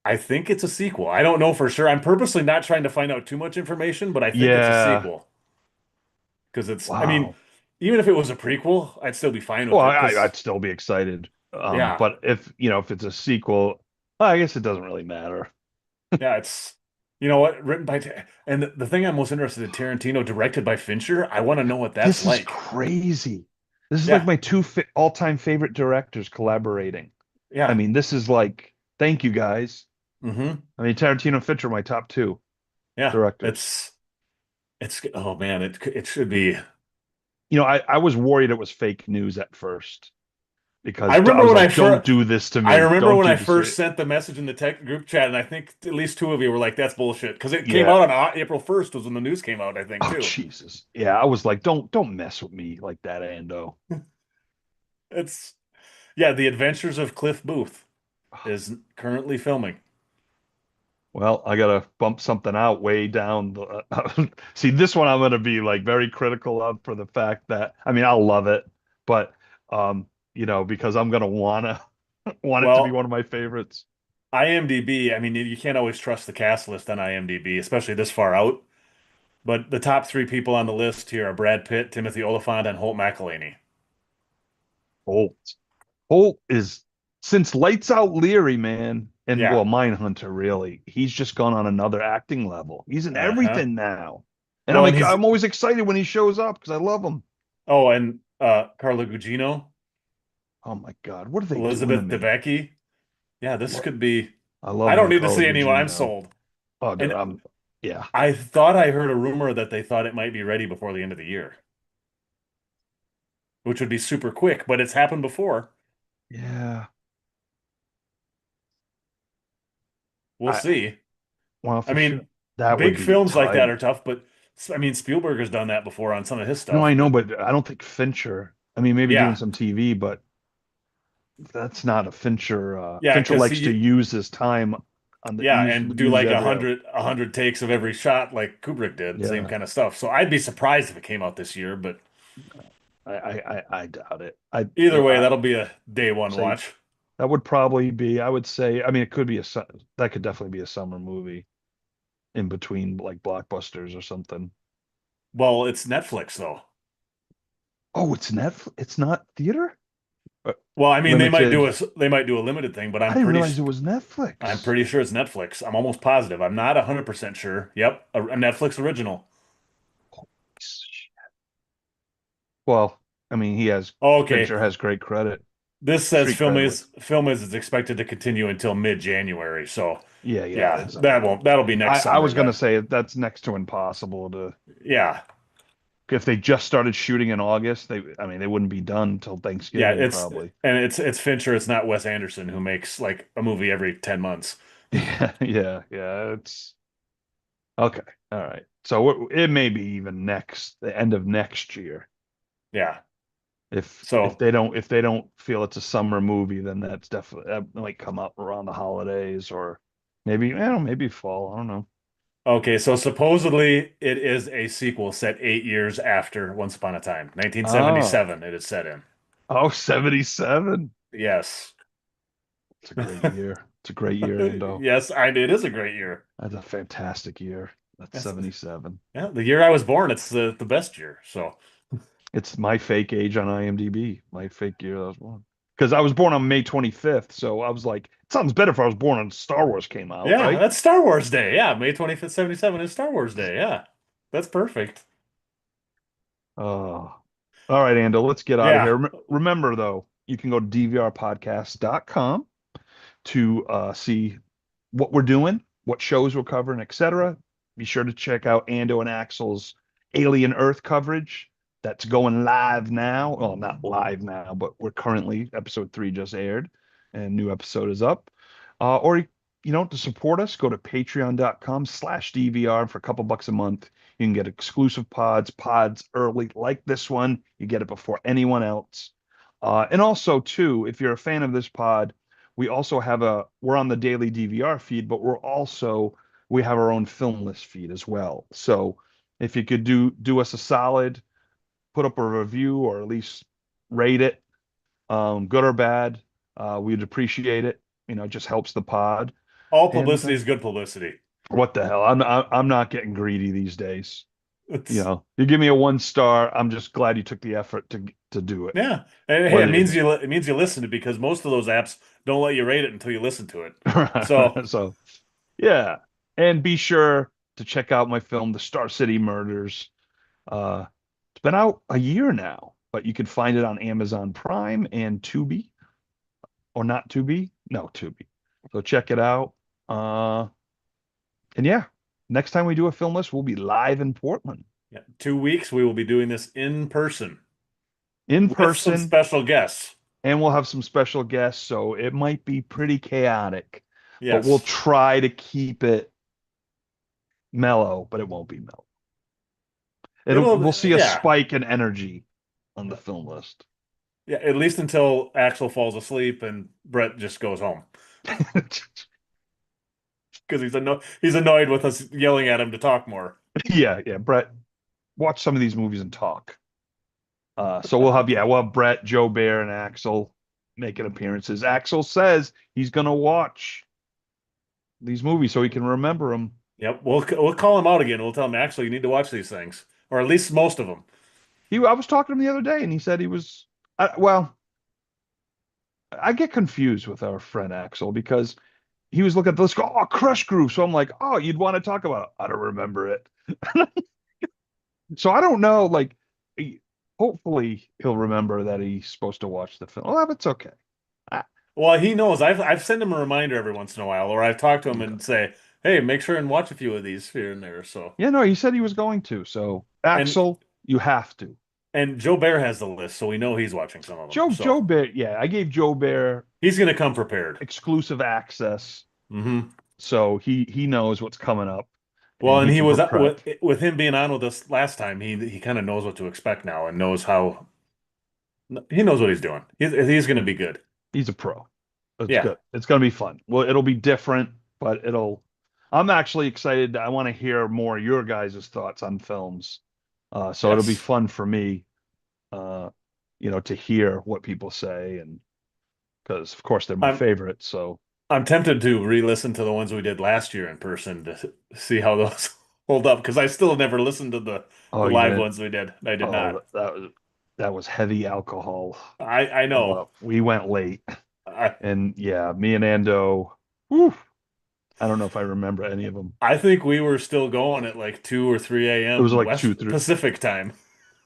I think it's a sequel. I don't know for sure. I'm purposely not trying to find out too much information, but I think it's a Yeah. sequel because I mean, Wow. even if it was a prequel, I'd still be fine Well, with it because I'd still be excited. yeah, But if if it's a sequel, I guess it doesn't really matter. yeah, it's you know what, written by and the thing I'm most interested in, Tarantino, directed by Fincher. I want to know what that's This is like. crazy. This is like Yeah, my two all-time favorite directors collaborating. I yeah, mean, this is like, thank you guys. hmm I mean, Tarantino and Fincher are my top two yeah. directors. It's oh man, it should be. I was worried it was fake news at first I because I remember was when I like, don't first do this to I me. remember Don't when do I this to me. first sent the message in the tech group chat, and I think at least two of you were like, "That's bullshit," because it came Yeah. out on April 1st was when the news came out, I think Oh, too. Jesus. Yeah, I was like, don't mess with me like that, Ando. It's yeah, The Adventures of Cliff Booth is currently filming. Well, I gotta bump something out way down see, this one I'm gonna be like very critical of for the fact that I mean I'll love it, but because I'm gonna wanna want it to be Well, one of my favorites. IMDb, I mean, you can't always trust the cast list on IMDb, especially this far out. But the top three people on the list here are Brad Pitt, Timothy Olyphant, and Holt McElhaney. Holt. Holt is since Lights Out Leary, man, and Yeah. well, Mindhunter, really. He's just gone on another acting level. He's in Uh-huh. everything now. And I'm Well, and like, he's I'm always excited when he shows up because I love him. oh, and Carla Gugino, Oh my God, what are they doing to Elizabeth me? Debicki. Yeah, I this love could be. I I love don't my need to Carla see anyone. I'm Gugino. sold. Oh, dude, And yeah. I thought I heard a rumor that they thought it might be ready before the end of the year, which would be super quick, but it's happened before. Yeah. We'll I see. well, I for sure. mean, That would big be films like that tight. are tough, but I mean, Spielberg has done that before on some of his No, stuff, I know, but but I don't think Fincher. I mean, maybe doing yeah. some TV, but that's not a Fincher. Yeah, Fincher because likes to he, use his time on the yeah, and do use like every a hundred takes of every shot like Kubrick did, same yeah. kind of stuff. So I'd be surprised if it came out this year, but I doubt it. I either way, I that'll be a day one say watch. that would probably be. I would say. I mean, it could be that could definitely be a summer movie in between like blockbusters or something. Well, it's Netflix though. Oh, it's Netflix. It's not theater. Uh, Well, I mean, Limited. they might do a limited thing, but I didn't realize it was I'm Netflix. pretty sure it's Netflix. I'm almost positive. I'm not 100% sure. Yep, a Netflix original. Well, I mean, he has Okay, Fincher has great credit, this says street cred with. film is expected to continue until mid-January. So, Yeah, yeah, yeah, that's not gonna happen. that'll be next I summer was gonna then. say that's next to impossible to Yeah. if they just started shooting in August, I mean they wouldn't be done until Yeah, Thanksgiving probably. it's Fincher, it's not Wes Anderson who makes like a movie every 10 months. Yeah, yeah, yeah. It's okay. All right. So it may be even the end of next year. Yeah. If So, they don't feel it's a summer movie, then that's definitely that might come up around the holidays or maybe maybe fall. I don't know. okay, so supposedly it is a sequel set 8 years after Once Upon a Time. Oh, 1977 it is set in. oh, 77. Yes. It's a great year. It's a great year, Ando. Yes, it is a great year. That's a fantastic year. That's Yes. 77. Yeah, the year I was born, it's the best year. So, It's my fake age on IMDb. My fake year that I was born. Because I was born on May 25th, so I was like, it sounds better if I was born on Star Wars came out, yeah, right? that's Star Wars Day. Yeah, May 25th, 77 is Star Wars Day. Yeah. That's perfect. Oh, all right, Ando, let's get out of Yeah. here. Remember, though, you can go to dvrpodcast.com to see what we're doing, what shows we're covering, etc. Be sure to check out Ando and Axel's Alien Earth coverage. That's going live now. Well, not live now, but we're currently episode 3 just aired, and new episode is up. Or to support us, go to patreon.com/DVR for a couple bucks a month. You can get exclusive pods early, like this one. You get it before anyone else. And also, too, if you're a fan of this pod, we're on the daily DVR feed, but we have our own film list feed as well. So if you could do us a solid, put up a review or at least rate it, good or bad, we'd appreciate it. It just helps the pod. All And publicity is good publicity. what the hell? I'm not getting greedy these days. It's you give me a 1 star. I'm just glad you took the effort to do it. yeah. And hey, Whether you it means you listen to because most of those apps don't let you rate it until you listen to it. So so yeah, and be sure to check out my film, The Star City Murders. It's been out a year now, but you can find it on Amazon Prime and Tubi, or not Tubi? No, Tubi. So check it out. Uh, and yeah, next time we do a film list, we'll be live in Portland, yeah, 2 weeks we will be doing this in person in with some person, special guests. and we'll have some special guests. So it might be pretty chaotic, but we'll Yes. try to keep it mellow, but it won't be mellow. It'll We'll see a yeah. spike in energy on the film list. Yeah, at least until Axel falls asleep and Brett just goes home because he's annoyed with us yelling at him to talk more. Yeah, yeah. Brett, watch some of these movies and talk. So we'll have Brett, Joe Bear, and Axel making appearances. Axel says he's gonna watch these movies so he can remember them. Yep, we'll call him out again. We'll tell him, Axel, you need to watch these things, or at least most of them. I was talking to him the other day, and he said he was. Well, I get confused with our friend Axel because he was looking at this go, oh, Crush Groove. So I'm like, oh, you'd want to talk about it. I don't remember it. So I don't know. Like, hopefully he'll remember that he's supposed to watch the film. Well, it's okay. Ah, Well, he knows. I've sent him a reminder every once in a while, or I've talked to him okay. and say, "Hey, make sure and watch a few of these here and there." So, Yeah, no, he said he was going to. So and Axel, you have to. and Joe Bear has the list, so we know he's watching some of them. Joe So Bear, yeah, I gave Joe Bear he's gonna come prepared. exclusive access, Hmm. so he knows what's coming up, Well, and and he he can was prep. with him being on with us last time. He kind of knows what to expect now and knows how he knows what he's doing. He's gonna be good. He's a pro. It's Yeah. good. It's gonna be fun. Well, it'll be different, but it'll. I'm actually excited. I want to hear more of your guys' thoughts on films. So it'll be Yes. fun for me, uh, to hear what people say, and because of course they're my I'm favorites. So, I'm tempted to re-listen to the ones we did last year in person to see how those hold up because I still never listened to oh, the you live didn't. ones we did. I did Oh, not. that was heavy alcohol. I know. We went late, I and yeah, me and Ando. Whew, I don't know if I remember any of them. I think we were still going at like 2 or 3 It was a.m. like two, West three. Pacific time.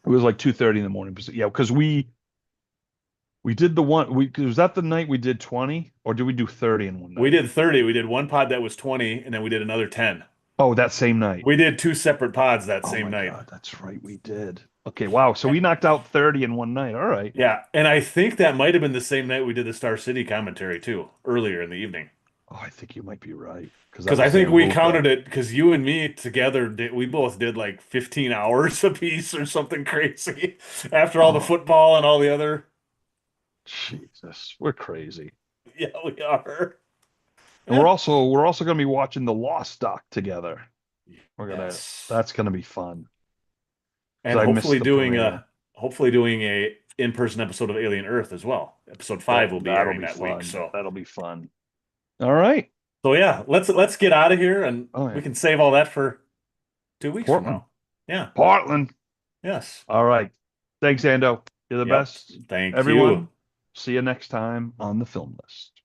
It was like 2:30 in the morning. Yeah, because we did the one. Was that the night we did 20, or did we do 30 in one We night? did 30. We did one pod that was 20, and then we did another 10. Oh, that same night. We did two separate pods that Oh same my night. God, that's right, we did. Okay, wow. So we knocked out 30 in one night. All right. Yeah, and I think that might have been the same night we did the Star City commentary too, earlier in the evening. Oh, I think you might be right because that Because I was think we Sambuca. counted it because you and me together we both did like 15 hours a piece or something crazy after all the Oh, football and all the other. Jesus, we're crazy. Yeah, we are. And we're Yeah. also we're also going to be watching the Lost doc together. We're gonna Yes. That's gonna be fun because And I missed the premiere. hopefully doing a in-person episode of Alien Earth as well. Episode 5 Oh, will be that'll airing be that week. fun. So That'll be fun. All right. so yeah, let's get out of here and Oh we yeah. can save all that for 2 weeks from Portland. now. Yeah. Portland. Yes. All right. Thanks, Ando. You're the Yep. best. Thank Everyone, you. see you next time on the film list.